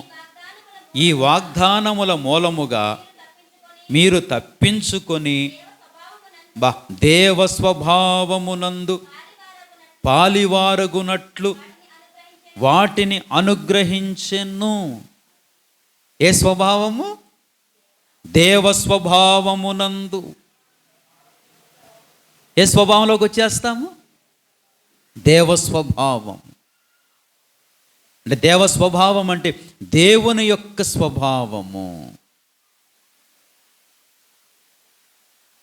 ఈ వాగ్దానముల మూలముగా మీరు తప్పించుకొని దేవస్వభావమునందు పాలివారగునట్లు వాటిని అనుగ్రహించెను. ఏ స్వభావము? దేవస్వభావమునందు. ఏ స్వభావంలోకి వచ్చేస్తాము? దేవస్వభావం. అంటే దేవస్వభావం అంటే దేవుని యొక్క స్వభావము.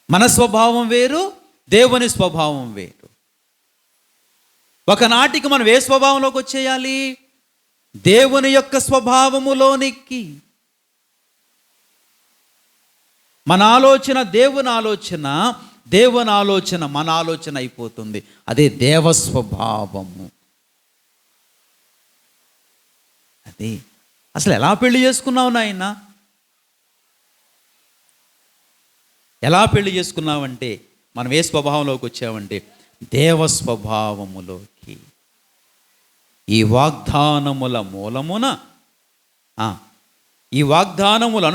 మన స్వభావం వేరు, దేవుని స్వభావం వేరు. ఒకనాటికి మనం ఏ స్వభావంలోకి వచ్చేయాలి? దేవుని యొక్క స్వభావములోనికి. మన ఆలోచన దేవుని ఆలోచన, దేవుని ఆలోచన మన ఆలోచన అయిపోతుంది. అదే దేవస్వభావము. అది అసలు ఎలా పెళ్లి చేసుకున్నావు నాయన? ఎలా పెళ్లి చేసుకున్నావంటే మనం ఏ స్వభావంలోకి వచ్చామంటే దేవస్వభావములోకి. ఈ వాగ్దానముల మూలమున ఈ వాగ్దానములు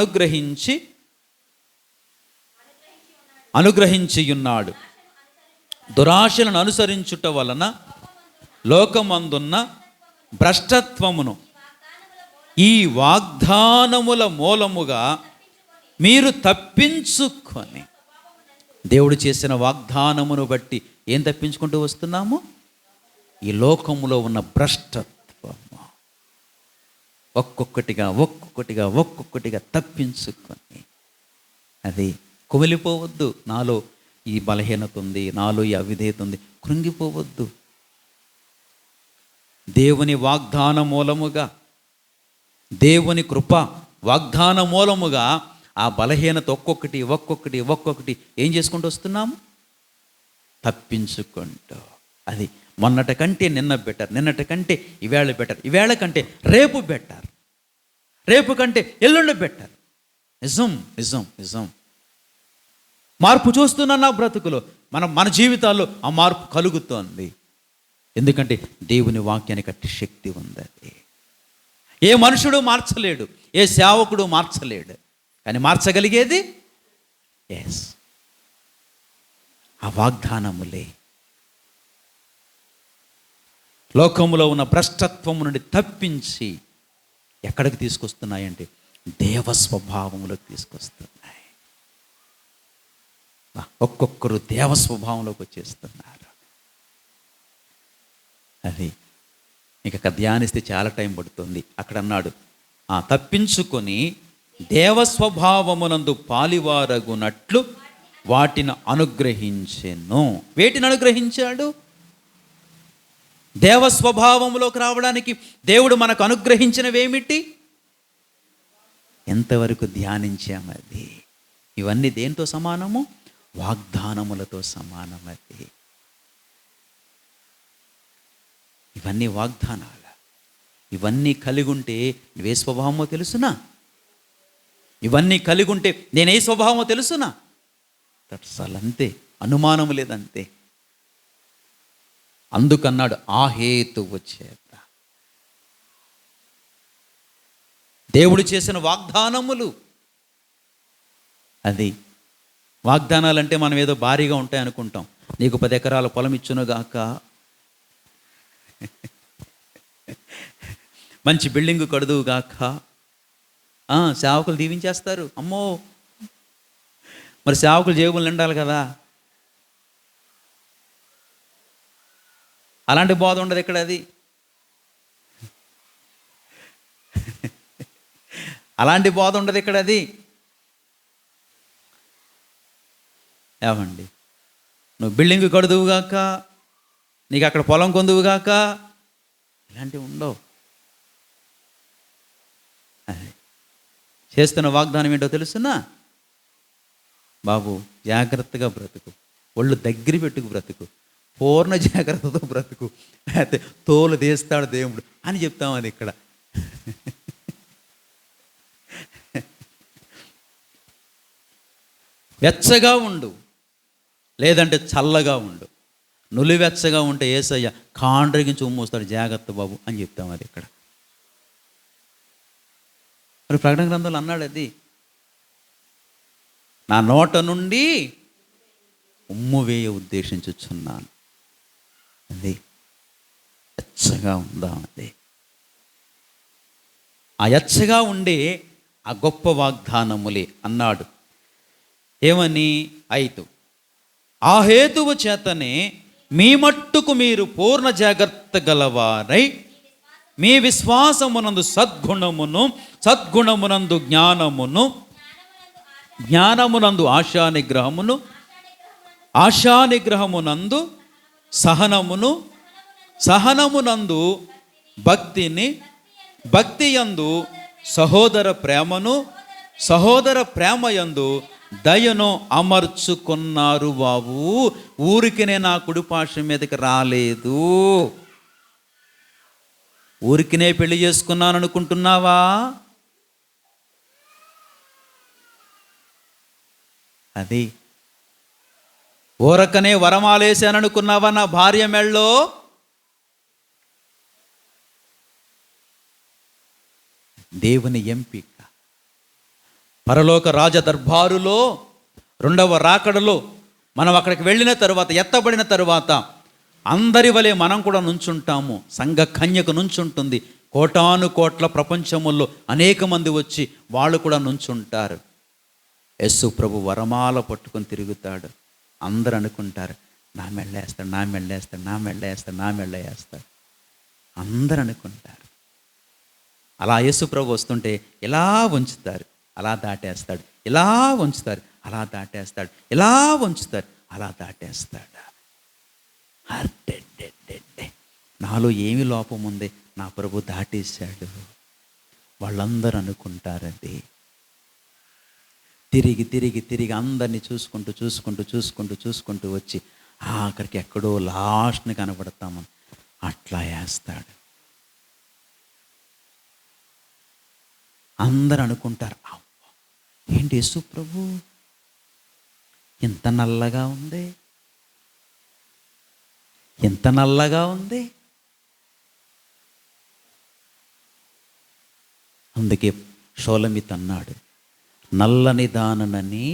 అనుగ్రహించి ఉన్నాడు. దురాశలను అనుసరించుట వలన లోకమందున్న భ్రష్టత్వమును ఈ వాగ్దానముల మూలముగా మీరు తప్పించుకొని. దేవుడు చేసిన వాగ్దానమును బట్టి ఏం తప్పించుకుంటూ వస్తున్నాము? ఈ లోకములో ఉన్న భ్రష్టత్వము ఒక్కొక్కటిగా తప్పించుకొని. అది కుమిలిపోవద్దు. నాలో ఈ బలహీనత ఉంది, నాలో ఈ అవిధేయత ఉంది, కృంగిపోవద్దు. దేవుని వాగ్దాన మూలముగా, దేవుని కృప వాగ్దాన మూలముగా ఆ బలహీనత ఒక్కొక్కటి ఏం చేసుకుంటూ వస్తున్నాము? తప్పించుకుంటూ. అది మొన్నట కంటే నిన్న బెటర్, నిన్నటి కంటే ఈవేళ బెటర్, ఈవేళ కంటే రేపు బెటర్, రేపు కంటే ఎల్లుండి బెటర్. నిజం. మార్పు చూస్తున్నా నా బ్రతుకులో, మన జీవితాల్లో ఆ మార్పు కలుగుతోంది. ఎందుకంటే దేవుని వాక్యానికి అట్టి శక్తి ఉంది. ఏ మనుషుడు మార్చలేడు, ఏ సేవకుడు మార్చలేడు, కానీ మార్చగలిగేది ఆ వాగ్దానములే. లోకములో ఉన్న భ్రష్టత్వము నుండి తప్పించి ఎక్కడికి తీసుకొస్తున్నాయంటే దేవస్వభావంలోకి తీసుకొస్తున్నాయి. ఒక్కొక్కరు దేవస్వభావంలోకి వచ్చేస్తున్నారు. అది ఇక ధ్యానిస్తే చాలా టైం పడుతుంది. అక్కడ అన్నాడు, తప్పించుకొని దేవస్వభావమునందు పాలివారగునట్లు వాటిని అనుగ్రహించెను. వేటిని అనుగ్రహించాడు? దేవస్వభావంలోకి రావడానికి దేవుడు మనకు అనుగ్రహించినవేమిటి? ఎంతవరకు ధ్యానించామది. ఇవన్నీ దేంతో సమానము? వాగ్దానములతో సమానమది. ఇవన్నీ వాగ్దానాలు. ఇవన్నీ కలిగి ఉంటే నువ్వే స్వభావమో తెలుసునా? ఇవన్నీ కలిగి ఉంటే నేనే స్వభావమో తెలుసునా? అంతే, అనుమానము లేదంతే. అందుకన్నాడు ఆ హేతువు చేత. దేవుడు చేసిన వాగ్దానములు. అది వాగ్దానాలంటే మనం ఏదో భారీగా ఉంటాయి అనుకుంటాం. నీకు 10 ఎకరాల పొలం ఇచ్చునుగాక, మంచి బిల్డింగ్ కడుదువుగాక, సేవకులు దీవించేస్తారు. అమ్మో మరి సేవకులు జేబులు నిండాలి కదా. అలాంటి బోధ ఉండదు ఇక్కడ. అది అలాంటి బోధ ఉండదు ఇక్కడ. అది ఏమండి, నువ్వు బిల్డింగ్ కడుదువుగాక, నీకు అక్కడ పొలం కొందువుగాక, ఇలాంటివి ఉండవు. చేస్తున్న వాగ్దానం ఏంటో తెలుసునా? బాబు జాగ్రత్తగా బ్రతుకు, ఒళ్ళు దగ్గర పెట్టుకు బ్రతుకు, పూర్ణ జాగ్రత్తతో బ్రతుకు, అయితే తోలు తీస్తాడు దేవుడు అని చెప్తాం. అది ఇక్కడ వెచ్చగా ఉండు, లేదంటే చల్లగా ఉండు. నులివెచ్చగా ఉంటే యేసయ్య కాండ్రగించి ఉమ్మూస్తాడు, జాగ్రత్త బాబు అని చెప్తాం. అది ఇక్కడ మరి ప్రకటన గ్రంథంలో అన్నాడు, అది నా నోట నుండి ఉమ్ము వేయ ఉద్దేశించుచున్నాను. అది ఎచ్చగా ఉందాం. అది ఆ ఎచ్చగా ఉండే ఆ గొప్ప వాగ్దానములే అన్నాడు. ఏమని? 5, ఆ హేతువు చేతనే మీ మట్టుకు మీరు పూర్ణ జాగ్రత్త గలవారై మీ విశ్వాసమునందు సద్గుణమును, సద్గుణమునందు జ్ఞానమును, జ్ఞానమునందు ఆశానిగ్రహమును, ఆశానిగ్రహమునందు సహనమును, సహనమునందు భక్తిని, భక్తియందు సహోదర ప్రేమను, సహోదర ప్రేమయందు దయను అమర్చుకున్నారు. బాబు ఊరికినే నా కుడిపార్శ్వం మీదకి రాలేదు, ఊరికినే పెళ్లి చేసుకున్నాను అనుకుంటున్నావా? అది ఊరకనే వరమాలేశాననుకున్నావా నా భార్య మెళ్ళో? దేవుని ఎంపిక. పరలోక రాజదర్బారులో 2వ రాకడలో మనం అక్కడికి వెళ్ళిన తరువాత, ఎత్తబడిన తరువాత అందరి వలె మనం కూడా నుంచుంటాము. సంఘ కన్యకు నుంచుంటుంది. కోటాను కోట్ల ప్రపంచముల్లో అనేక మంది వచ్చి వాళ్ళు కూడా నుంచుంటారు. యేసు ప్రభు వరమాల పట్టుకొని తిరుగుతాడు. అందరు అనుకుంటారు, నా మెళ్ళేస్తాడు, నా మెళ్ళేస్తాడు, నా మెళ్ళేస్తాడు, నా మెళ్ళేస్తాడు. అందరు అనుకుంటారు. అలా యేసు ప్రభు వస్తుంటే ఇలా ఉంచుతారు, అలా దాటేస్తాడు, ఇలా ఉంచుతారు, అలా దాటేస్తాడు, ఇలా ఉంచుతారు, అలా దాటేస్తాడు. నాలో ఏమి లోపం ఉంది, నా ప్రభు దాటేశాడు. వాళ్ళందరూ అనుకుంటారు. అది తిరిగి తిరిగి తిరిగి అందరినీ చూసుకుంటూ చూసుకుంటూ చూసుకుంటూ చూసుకుంటూ వచ్చి ఆఖరికి ఎక్కడో లాస్ట్ని కనబడతామని అట్లా వేస్తాడు. అందరు అనుకుంటారు, ఏంటి యేసు ప్రభు ఇంత నల్లగా ఉంది, ఎంత నల్లగా ఉంది. అందుకే షోలమిత్ అన్నాడు, నల్లని దాననని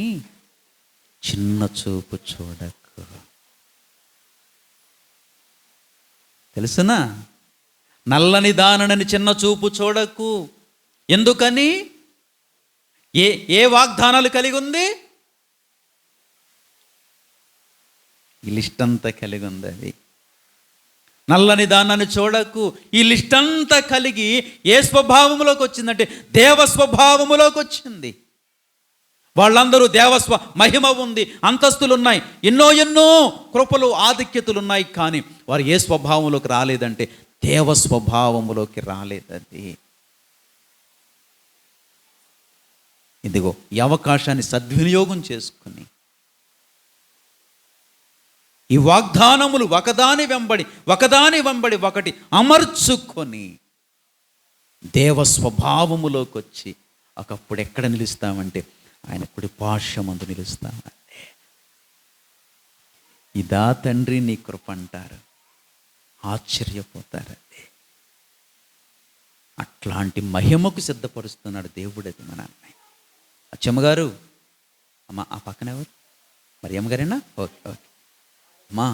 చిన్న చూపు చూడకు. తెలుసునా? నల్లని దాననని చిన్న చూపు చూడకు. ఎందుకని? ఏ వాగ్దానాలు కలిగి ఉంది? ఈ లిస్ట్ అంతా కలిగి ఉంది. అది నల్లని దానాన్ని చూడకు. ఈ లిస్ట్ అంతా కలిగి ఏ స్వభావంలోకి వచ్చిందంటే దేవ స్వభావములోకి వచ్చింది. వాళ్ళందరూ మహిమ ఉంది, అంతస్తులు ఉన్నాయి, ఎన్నో ఎన్నో కృపలు ఆధిక్యతలు ఉన్నాయి. కానీ వారు ఏ స్వభావంలోకి రాలేదంటే దేవ స్వభావములోకి రాలేదండి. ఇదిగో ఈ అవకాశాన్ని సద్వినియోగం చేసుకుని ఈ వాగ్దానములు ఒకదాని వెంబడి ఒకటి అమర్చుకొని దేవ స్వభావములోకి వచ్చి ఒకప్పుడు ఎక్కడ నిలుస్తామంటే ఆయన కుడి పార్శ్వమందు నిలుస్తామంటే. ఇదా తండ్రి నీ కృప అంటారు, ఆశ్చర్యపోతారండి. అట్లాంటి మహిమకు సిద్ధపరుస్తున్నాడు దేవుడు. అది మన అమ్మాయి అచ్చమ్మగారు. అమ్మ ఆ పక్కన ఎవరు? మరి అమ్మగారేనా? ఓకే ఓకే అమ్మా,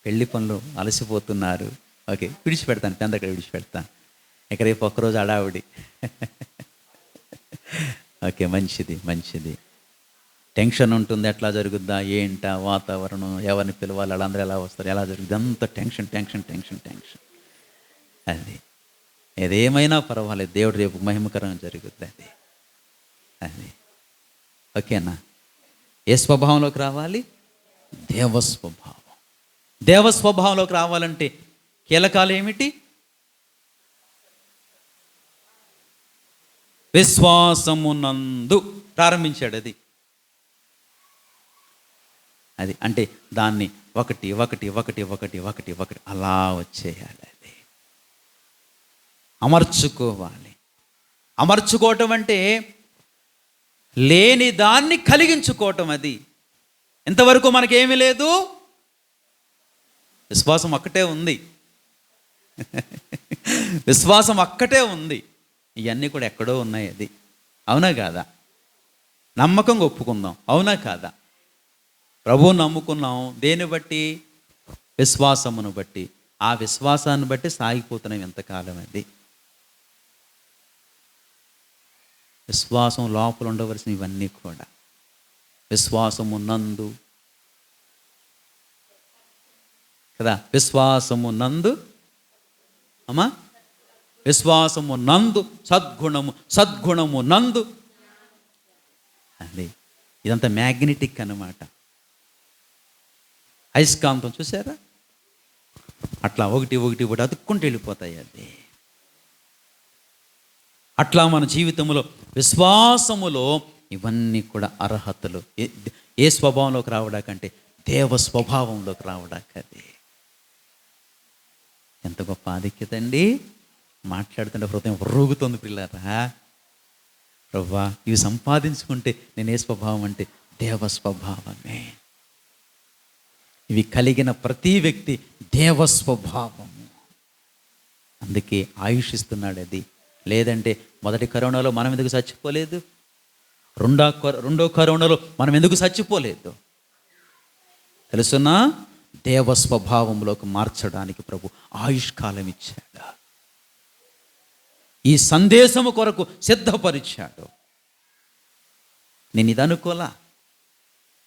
పెళ్లి పనులు అలసిపోతున్నారు. ఓకే విడిచిపెడతాను, పెందక్కడ విడిచిపెడతాను. ఇక రేపు ఒక్కరోజు అడావిడి. ఓకే మంచిది మంచిది. టెన్షన్ ఉంటుంది, ఎట్లా జరుగుద్దా ఏంటా వాతావరణం, ఎవరిని పిలవాలి, వాళ్ళందరూ ఎలా వస్తారు, ఎలా జరుగుతుంది, అంత టెన్షన్ టెన్షన్ టెన్షన్ టెన్షన్. అది ఏదేమైనా పర్వాలేదు, దేవుడు రేపు మహిమకరంగా జరుగుద్ది. అది అది ఓకేనా? ఏ స్వభావంలోకి రావాలి? దేవస్వభావం. దేవస్వభావంలోకి రావాలంటే కీలకాలు ఏమిటి? విశ్వాసమునందు ప్రారంభించాడు. అది అంటే దాన్ని ఒకటి ఒకటి ఒకటి ఒకటి ఒకటి ఒకటి అలా వచ్చేయాలి. అది అమర్చుకోవాలి. అమర్చుకోవటం అంటే లేని దాన్ని కలిగించుకోవటం. అది ఇంతవరకు మనకేమీ లేదు, విశ్వాసం ఒక్కటే ఉంది. విశ్వాసం ఒక్కటే ఉంది. ఇవన్నీ కూడా ఎక్కడో ఉన్నాయి. అది అవునా కాదా? నమ్మకంగా ఒప్పుకుందాం, అవునా కాదా? ప్రభువు నమ్ముకున్నాం, దేన్ని బట్టి? విశ్వాసమును బట్టి. ఆ విశ్వాసాన్ని బట్టి సాగిపోతున్నాం ఎంతకాలం. అది విశ్వాసం లోపల ఉండవలసిన ఇవన్నీ కూడా విశ్వాసము నందు కదా, విశ్వాసము నందు అమ్మా, విశ్వాసము నందు సద్గుణము, సద్గుణము నందు. అది ఇదంతా మ్యాగ్నెటిక్ అన్నమాట. అయస్కాంతం చూసారా, అట్లా ఒకటి ఒకటి ఒకటి అతుక్కుంటూ వెళ్ళిపోతాయి. అది అట్లా మన జీవితంలో విశ్వాసములో ఇవన్నీ కూడా అర్హతలు. ఏ స్వభావంలోకి రావడాకంటే దేవ స్వభావంలోకి రావడానికి. అది ఎంత గొప్ప ఆధిక్యత అండి. మాట్లాడుతుంటే హృదయం ఊగుతుంది పిల్లరా. ప్రభువా, ఇవి సంపాదించుకుంటే నేను ఏ స్వభావం అంటే దేవ స్వభావమే. ఇవి కలిగిన ప్రతి వ్యక్తి దేవ స్వభావము. అందుకే ఆయుషిస్తున్నాడు. అది లేదంటే మొదటి కరోనాలో మనం ఎందుకు చచ్చిపోలేదు? రెండో కరోనాలో మనం ఎందుకు చచ్చిపోలేదు? తెలుసునా? దేవ స్వభావంలోకి మార్చడానికి ప్రభు ఆయుష్కాలం ఇచ్చాడు. ఈ సందేశము కొరకు సిద్ధపరిచాడు. నేను ఇది అనుకోలా.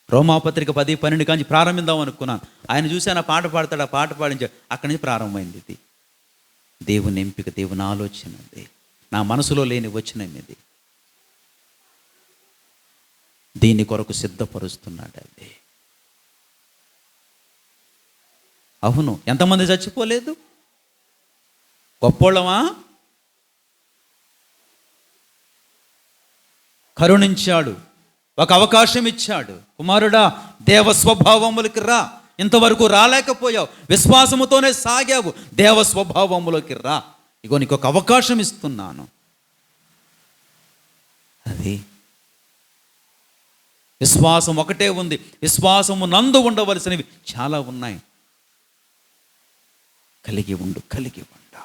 రోమాపత్రిక 10:12 కాంచి ప్రారంభిద్దాం అనుకున్నాను. ఆయన చూసి ఆయన పాట పాడతాడు, ఆ పాట పాడించాడు. అక్కడి నుంచి ప్రారంభమైంది. ఇది దేవుని ఎంపిక, దేవుని ఆలోచన. అది నా మనసులో లేని వచనం. ఇది దీని కొరకు సిద్ధపరుస్తున్నాడు. అది అవును, ఎంతమంది చచ్చిపోలేదు? గొప్పోళ్ళమా? కరుణించాడు, ఒక అవకాశం ఇచ్చాడు. కుమారుడా, దేవ స్వభావములకి రా. ఇంతవరకు రాలేకపోయావు, విశ్వాసముతోనే సాగావు, దేవ స్వభావములోకి రా. ఇగో నీకు ఒక అవకాశం ఇస్తున్నాను. అది విశ్వాసం ఒకటే ఉంది. విశ్వాసము నందు ఉండవలసినవి చాలా ఉన్నాయి. కలిగి ఉండు, కలిగి ఉండు.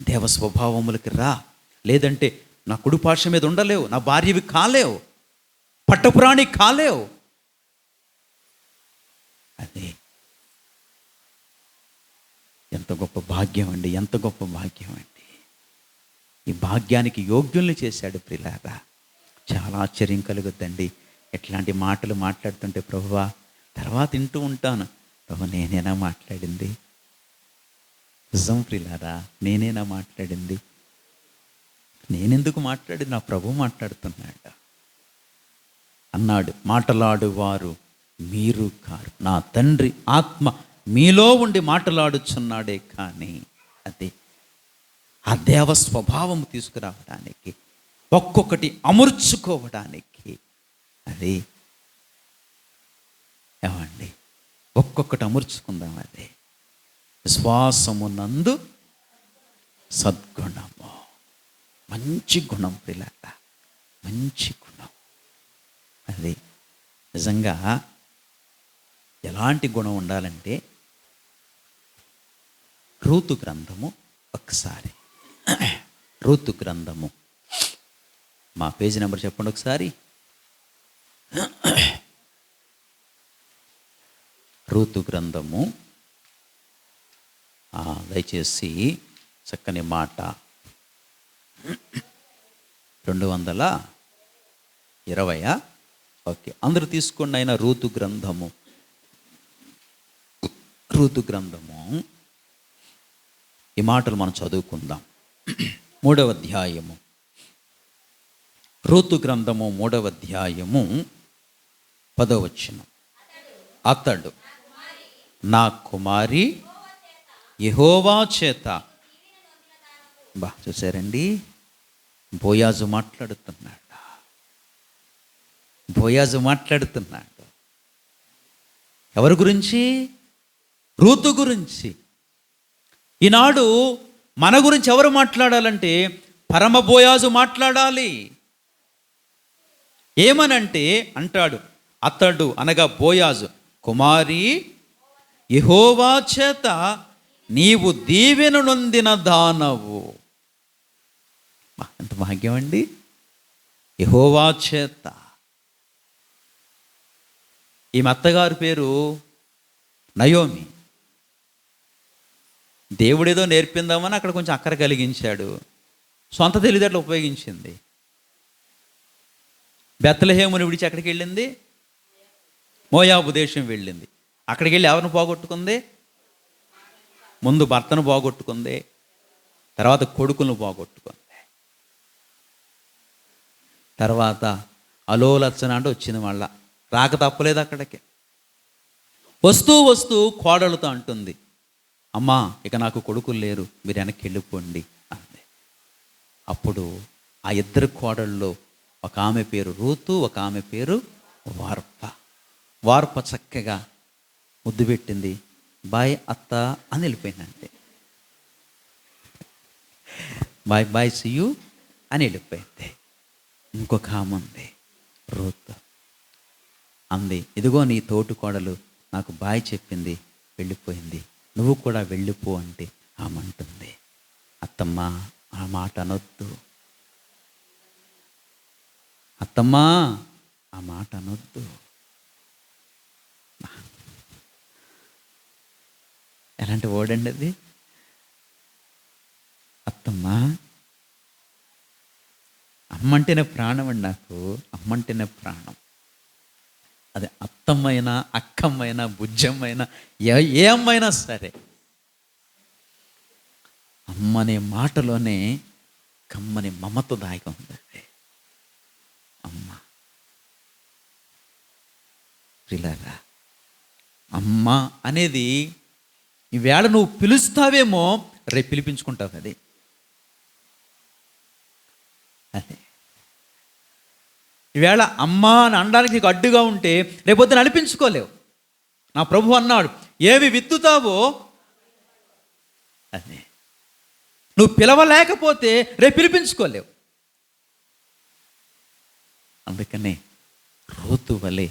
దేవ స్వభావములకి రా. లేదంటే నా కుడి పార్శ్వం మీద ఉండలేవు, నా భార్యవి కాలేవు, పట్టపురాణి కాలేవు. అది ఎంత గొప్ప భాగ్యం అండి, ఎంత గొప్ప భాగ్యం అండి. ఈ భాగ్యానికి యోగ్యుల్ని చేశాడు ప్రియులారా. చాలా ఆశ్చర్యం కలుగుద్దండి ఎట్లాంటి మాటలు మాట్లాడుతుంటే. ప్రభువా, తర్వాత వింటూ ఉంటాను, ప్రభు నేనేనా మాట్లాడింది? నిజం ప్రియులారా, నేనేనా మాట్లాడింది? నేనెందుకు మాట్లాడి, నా ప్రభు మాట్లాడుతున్నాడు అన్నాడు. మాటలాడువారు మీరు కారు, నా తండ్రి ఆత్మ మీలో ఉండి మాటలాడుచున్నాడే. కానీ అది ఆ దేవ స్వభావం తీసుకురావడానికి, ఒక్కొక్కటి అమర్చుకోవడానికి, అది ఏమండి, ఒక్కొక్కటి అమర్చుకుందాం. అదే విశ్వాసమునందు సద్గుణము. మంచి గుణం పిల్లట, మంచి గుణం. అది నిజంగా ఎలాంటి గుణం ఉండాలంటే, రూతు గ్రంథము, ఒకసారి రూతు గ్రంథము, మా పేజీ నెంబర్ చెప్పండి ఒకసారి. రూతు గ్రంథము, దయచేసి చక్కని మాట, 200 20 ఓకే, అందరూ తీసుకోండి. అయినా రూతు గ్రంథము ఈ మాటలు మనం చదువుకుందాం. 3వ అధ్యాయము, రూతు గ్రంథము 3వ అధ్యాయము 10వ వచనం. అతడు నా కుమారి యెహోవా చేత. చూసారండి, బోయాజు మాట్లాడుతున్నాడు. ఎవరి గురించి? రూతు గురించి. ఈనాడు మన గురించి ఎవరు మాట్లాడాలంటే పరమ బోయాజు మాట్లాడాలి. ఏమనంటే అంటాడు, అతడు అనగా బోయాజు, కుమారి యెహోవా చేత నీవు దీవెన నొందిన దానవు. ఎంత భాగ్యం అండి! యెహోవా చేత. ఈమె అత్తగారి పేరు నయోమి. దేవుడేదో నేర్పిందామని అక్కడ కొంచెం అక్కర కలిగించాడు, సొంత తెలివితేటలు ఉపయోగించింది. బెత్లెహేముని విడిచి ఎక్కడికి వెళ్ళింది? మోయాబు దేశం వెళ్ళింది. అక్కడికి వెళ్ళి ఎవరిని పోగొట్టుకుంది? ముందు భర్తను పోగొట్టుకుంది, తర్వాత కొడుకులను పోగొట్టుకుంది, తర్వాత అలోలచ్చన అంటే వచ్చింది. మళ్ళా రాక తప్పలేదు. అక్కడికి వస్తూ కోడలతో అంటుంది, అమ్మా ఇక నాకు కొడుకులు లేరు, మీరు వెనక్కి వెళ్ళిపోండి అంది. అప్పుడు ఆ ఇద్దరు కోడళ్ళు, ఒక ఆమె పేరు రూతు, ఒక ఆమె పేరు వార్ప చక్కగా ముద్దు పెట్టింది. బాయ్ అత్త అని వెళ్ళిపోయిందంటే, బాయ్ సీ యూ అని వెళ్ళిపోయింది. ఇంకొక ఆమె ఉంది, రూత్ అంది, ఇదిగో నీ తోటి కోడలు నాకు బాయ్ చెప్పింది, వెళ్ళిపోయింది, నువ్వు కూడా వెళ్ళిపో అంటే ఆమె అంటుంది, అత్తమ్మా ఆ మాట అనొద్దు, అత్తమ్మా ఆ మాట అనొద్దు. ఎలాంటి ఓడండి అది? అత్తమ్మా, అమ్మంటేనే ప్రాణం అండి నాకు, అమ్మంటేనే ప్రాణం. అది అత్తమ్మైనా, అక్కమ్మైనా, బుజ్జమ్మైనా, ఏ అమ్మైనా సరే, అమ్మనే మాటలోనే కమ్మని మమత దాగి ఉంది. అమ్మ ప్రియులారా, అమ్మ అనేది ఈవేళ నువ్వు పిలుస్తావేమో, రేపు పిలిపించుకుంటావు. అది ఈవేళ అమ్మ అని అనడానికి నీకు అడ్డుగా ఉంటే రేపొద్దున అనిపించుకోలేవు. నా ప్రభు అన్నాడు, ఏవి విత్తుతావో అదే నువ్వు పిలవలేకపోతే రేపు పిలిపించుకోలేవు. అందుకనే రూతు వలె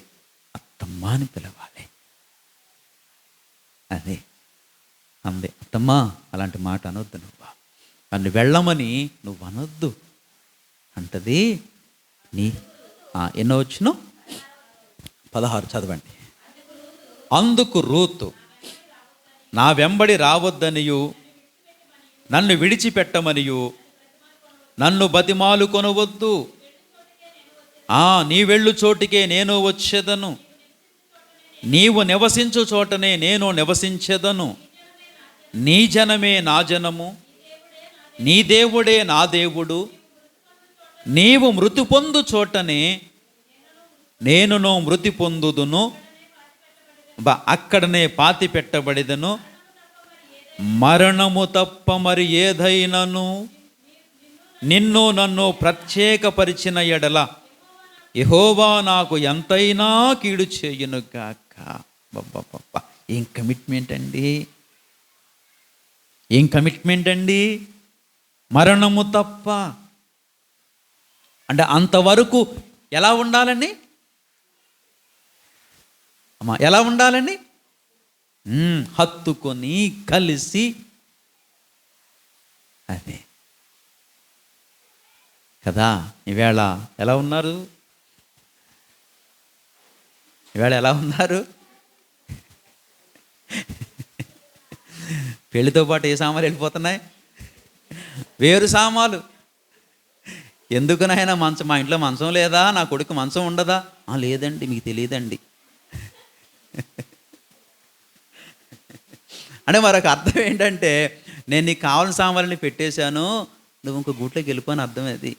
అత్తమ్మ అని పిలవాలి. అదే అందే, అత్తమ్మా అలాంటి మాట అనొద్దు, నువ్వు నన్ను వెళ్ళమని నువ్వు అనొద్దు అంటది. నీ ఎన్నో వచ్చిన 16 చదవండి. అందుకు రూతు, నా వెంబడి రావద్దనియు నన్ను విడిచిపెట్టమనియు నన్ను బతిమాలు కొనవద్దు, నీ వెళ్ళు చోటికే నేను వచ్చేదను, నీవు నివసించు చోటనే నేను నివసించేదను, నీ జనమే నా జనము, నీ దేవుడే నా దేవుడు, నీవు మృతి పొందు చోటనే నేనును మృతి పొందుదును, అక్కడనే పాతి పెట్టబడిదను, మరణము తప్ప మరి ఏదైనను నిన్ను నన్ను ప్రత్యేకపరిచిన ఎడల యెహోవా నాకు ఎంతైనా కీడు చేయును గాక. ఏం కమిట్మెంట్ అండి, ఏం కమిట్మెంట్ అండి! మరణము తప్ప అంటే అంతవరకు ఎలా ఉండాలని, అమ్మా ఎలా ఉండాలని? హత్తుకొని కలిసి, అదే కదా. ఈవేళ ఎలా ఉన్నారు? ఈవేళ ఎలా ఉన్నారు? పెళ్లితో పాటు ఏ సామాన్లు వెళ్ళిపోతున్నాయి? వేరు సామాలు. ఎందుకునైనా మంచం, మా ఇంట్లో మంచం లేదా, నా కొడుకు మంచం ఉండదా? లేదండి, మీకు తెలియదండి. అంటే మరొక అర్థం ఏంటంటే, నేను నీకు కావాల్సిన సామాన్లని పెట్టేశాను, నువ్వు ఇంకో గూట్లోకి వెళ్ళిపోని అర్థం అది.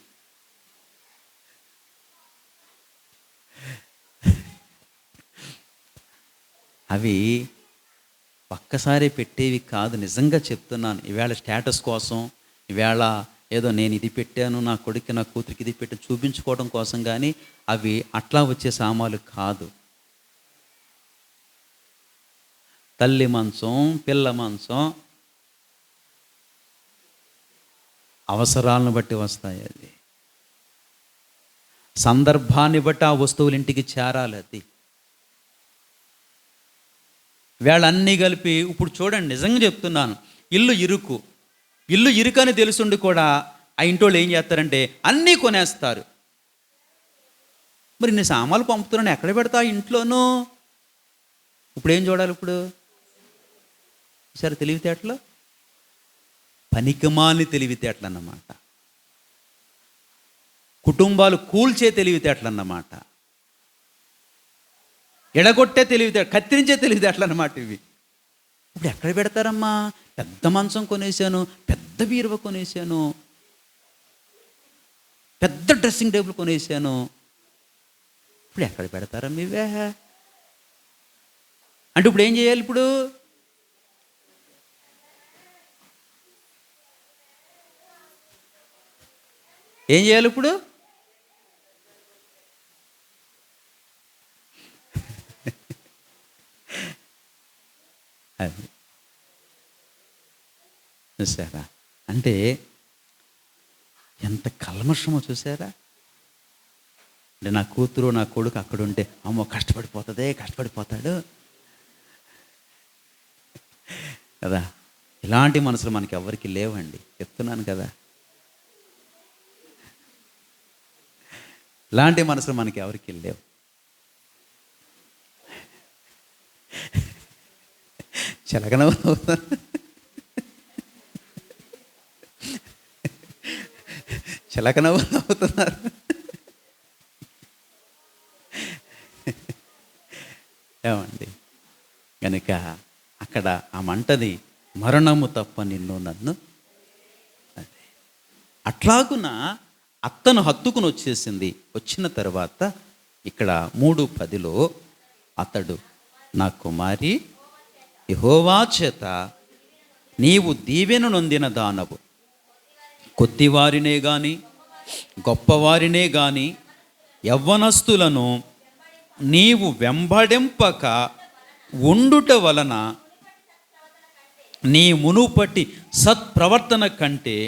అవి ఒక్కసారి పెట్టేవి కాదు, నిజంగా చెప్తున్నాను. ఈవేళ స్టేటస్ కోసం, ఈవేళ ఏదో నేను ఇది పెట్టాను, నా కొడుక్కి నా కూతురికి ఇది పెట్టి చూపించుకోవడం కోసం, కానీ అవి అట్లా వచ్చే సామాన్లు కాదు. తల్లి మంచం, పిల్ల మంచం అవసరాలను బట్టి వస్తాయి. అది సందర్భాన్ని బట్టి ఆ వస్తువులు ఇంటికి చేరాలి. అది వీళ్ళన్నీ కలిపి ఇప్పుడు చూడండి, నిజంగా చెప్తున్నాను, ఇల్లు ఇరుకు అని తెలుసుండి కూడా ఆ ఇంటోళ్ళు ఏం చేస్తారంటే అన్నీ కొనేస్తారు. మరి ఇన్ని సామాన్లు పంపుతున్నాను, ఎక్కడ పెడతా ఇంట్లోనూ? ఇప్పుడు ఏం చూడాలి? ఇప్పుడు సరే, తెలివితేటలు, పనికిమాలిన తెలివితేటలు అన్నమాట. కుటుంబాలు కూల్చే తెలివితేటలు అన్నమాట. ఎడగొట్టే తెలివితేట, కత్తిరించే తెలివితేటలు అన్నమాట ఇవి. ఇప్పుడు ఎక్కడ పెడతారమ్మా? పెద్ద మంచం కొనేసాను, పెద్ద బీరువా కొనేసాను, పెద్ద డ్రెస్సింగ్ టేబుల్ కొనేసాను, ఇప్పుడు ఎక్కడ పెడతారమ్మా ఇవే? అంటే ఇప్పుడు ఏం చేయాలి? ఇప్పుడు ఏం చేయాలి? ఇప్పుడు అది చూసారా? అంటే ఎంత కల్మషమో చూసారా? అంటే నా కూతురు నా కొడుకు అక్కడుంటే, అమ్మో కష్టపడిపోతాడు కదా. ఇలాంటి మనసులు మనకి ఎవరికి లేవండి, చెప్తున్నాను కదా. ఇలాంటి మనసులు మనకి ఎవరికి లేవు. చిలకనవుతున్నారు. ఏమండి, కనుక అక్కడ ఆ మంటది, మరణము తప్ప నిన్ను నన్ను. అదే అట్లాగున అత్తను హత్తుకుని వచ్చేసింది. వచ్చిన తర్వాత ఇక్కడ 3:10 అతడు, నా కుమారి, యెహోవా చేత నీవు దీవెన నొందిన దానవు, కొద్దివారినే గాని గొప్పవారినే గాని యవ్వనస్తులను నీవు వెంబడింపక ఉండుట వలన నీ మునుపటి సత్ప్రవర్తన కంటే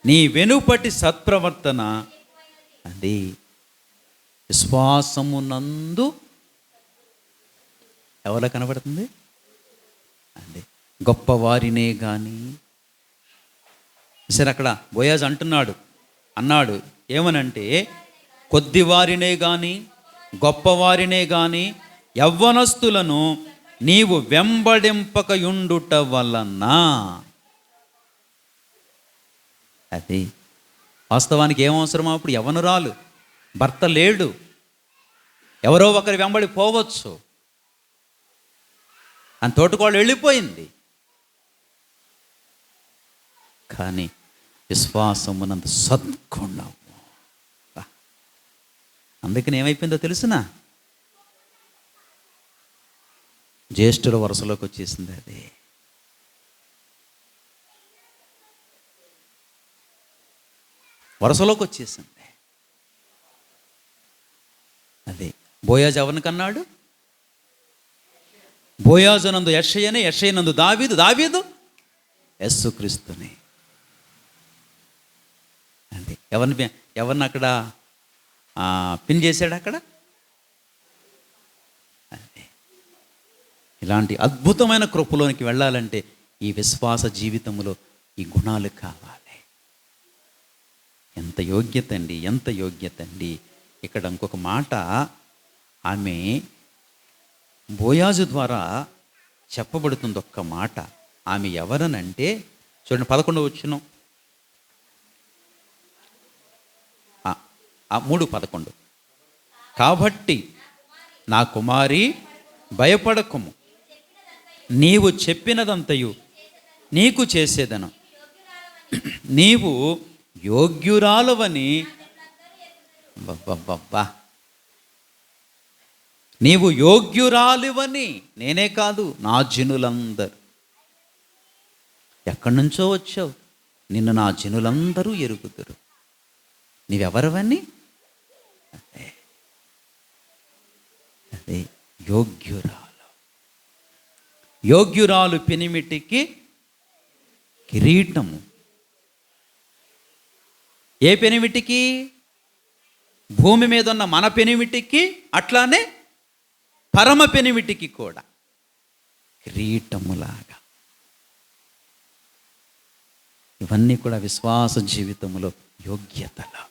నీ వెనుపటి సత్ప్రవర్తన అది విశ్వాసమునందు ఎవరు కనబడుతుంది? అది గొప్పవారినే కానీ. సరే, అక్కడ బోయాజ్ అన్నాడు ఏమనంటే, కొద్దివారినే కానీ గొప్పవారినే కానీ యవ్వనస్తులను నీవు వెంబడింపకయుండుట వలన. అది వాస్తవానికి ఏమవసరమో, అప్పుడు యవ్వనురాలు, భర్త లేడు, ఎవరో ఒకరి వెంబడి పోవచ్చు అని తోటకోళ్ళు వెళ్ళిపోయింది. కానీ విశ్వాసమునందు సద్గుణము, అందుకని ఏమైపోయిందో తెలుసునా? జ్యేష్ఠుల వరుసలోకి వచ్చేసింది. అది వరుసలోకి వచ్చేసింది. అది బోయాజు ఎవరిని కన్నాడు? బోయాజు నందు యెషయని, యెషయనందు దావీదు, దావీదు యేసుక్రీస్తుని. అంటే ఎవరిని అక్కడ పిన్ చేశాడు అక్కడ? అదే ఇలాంటి అద్భుతమైన కృపలోనికి వెళ్ళాలంటే ఈ విశ్వాస జీవితంలో ఈ గుణాలు కావాలి. ఎంత యోగ్యత అండి. ఇక్కడ ఇంకొక మాట, ఆమె బోయాజు ద్వారా చెప్పబడుతుంది ఒక్క మాట. ఆమె ఎవరనంటే చూడండి, 11వ వచనం. 3:11. కాబట్టి నా కుమారి భయపడకుము, నీవు చెప్పినదంతయు నీకు చేసేదను, నీవు యోగ్యురాలవని. బబ్బబ్బబ్బా, నీవు యోగ్యురాలివని నేనే కాదు, నా జనులందరూ. ఎక్కడి నుంచో వచ్చావు, నిన్ను నా జనులందరూ ఎరుగుదురు. నీవెవరవని? అదే యోగ్యురాలు. యోగ్యురాలు పెనిమిటికి కిరీటము. ఏ పెనిమిటికి? భూమి మీద ఉన్న మన పెనిమిటికి, అట్లానే పరమ పెనిమిటికి కూడా కిరీటములాగా. ఇవన్నీ కూడా విశ్వాస జీవితంలో యోగ్యతలు.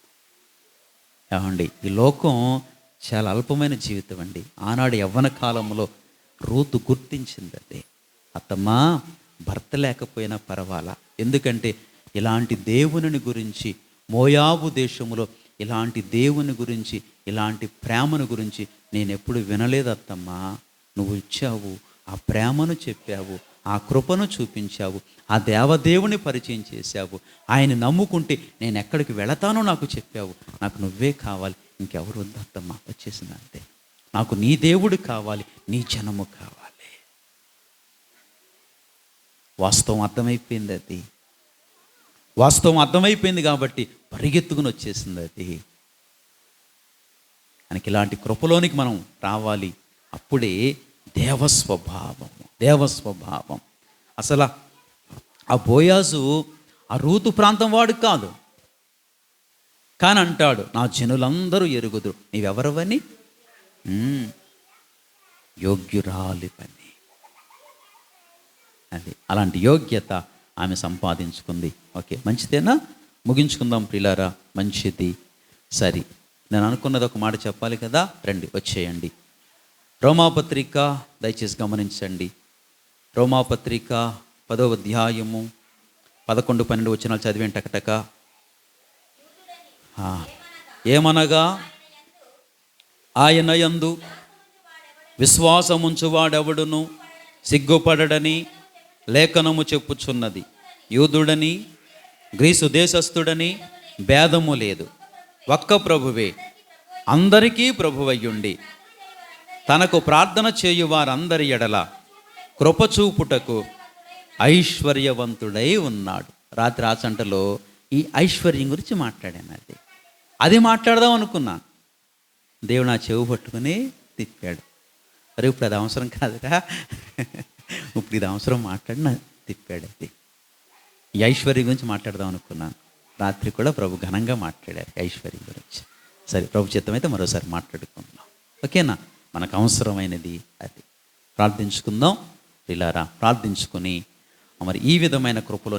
ఏమండి, ఈ లోకం చాలా అల్పమైన జీవితం అండి. ఆనాడు యవ్వన కాలంలో రూతు గుర్తించింది అదే. అత్తమ్మా, భర్త లేకపోయినా పర్వాలా, ఎందుకంటే ఇలాంటి దేవుని గురించి, మోయాబు దేశంలో ఇలాంటి దేవుని గురించి, ఇలాంటి ప్రేమను గురించి నేను ఎప్పుడు వినలేదు అత్తమ్మా. నువ్వు ఇచ్చావు, ఆ ప్రేమను చెప్పావు, ఆ కృపను చూపించావు, ఆ దేవదేవుని పరిచయం చేశావు, ఆయన నమ్ముకుంటే నేను ఎక్కడికి వెళతానో నాకు చెప్పావు. నాకు నువ్వే కావాలి, ఇంకెవరు వద్దమ్మా, వచ్చేసింది అంతే. నాకు నీ దేవుడు కావాలి, నీ జనము కావాలి. వాస్తవం అర్థమైపోయింది అది. వాస్తవం అర్థమైపోయింది కాబట్టి పరిగెత్తుకుని వచ్చేసింది అది. మనకి ఇలాంటి కృపలోనికి మనం రావాలి. అప్పుడే దేవస్వభావం. అసలు ఆ బోయాజు ఆ రూతు ప్రాంతం వాడు కాదు, కానీ అంటాడు, నా జనులందరూ ఎరుగుదురు. నీవెవరవని? యోగ్యురాలి పని. అది అలాంటి యోగ్యత ఆమె సంపాదించుకుంది. ఓకే, మంచిదేనా? ముగించుకుందాం ప్రియులారా. మంచిది. సరే, నేను అనుకున్నది ఒక మాట చెప్పాలి కదా. రండి, వచ్చేయండి. రోమాపత్రిక దయచేసి గమనించండి. రోమాపత్రిక 10వ అధ్యాయము 11-12 వచనాలు చదివేంటి టకటక. ఏమనగా ఆయన యందు విశ్వాసముంచువాడెవడును సిగ్గుపడడని లేఖనము చెప్పుచున్నది. యూదుడని గ్రీసు దేశస్థుడని భేదము లేదు, ఒక్క ప్రభువే అందరికీ ప్రభువయ్యుండి తనకు ప్రార్థన చేయు వారందరి ఎడల కృపచూపుటకు ఐశ్వర్యవంతుడై ఉన్నాడు. రాత్రి ఆచంటలో ఈ ఐశ్వర్యం గురించి మాట్లాడాను. అది మాట్లాడదాం అనుకున్నా, దేవుడు నా చెవు పట్టుకుని తిప్పాడు. అరే, ఇప్పుడు అది అవసరం కాదురా, ఇప్పుడు ఇది అవసరం మాట్లాడిన తిప్పాడు. అది ఈ ఐశ్వర్యం గురించి మాట్లాడదాం అనుకున్నాను. రాత్రి కూడా ప్రభు ఘనంగా మాట్లాడారు ఐశ్వర్యం గురించి. సరే, ప్రభు చిత్తమైతే మరోసారి మాట్లాడుకుందాం. ఓకేనా? మనకు అవసరమైనది అది. ప్రార్థించుకుందాం ప్రియులారా. ప్రార్థించుకొని మరి ఈ విధమైన కృపలో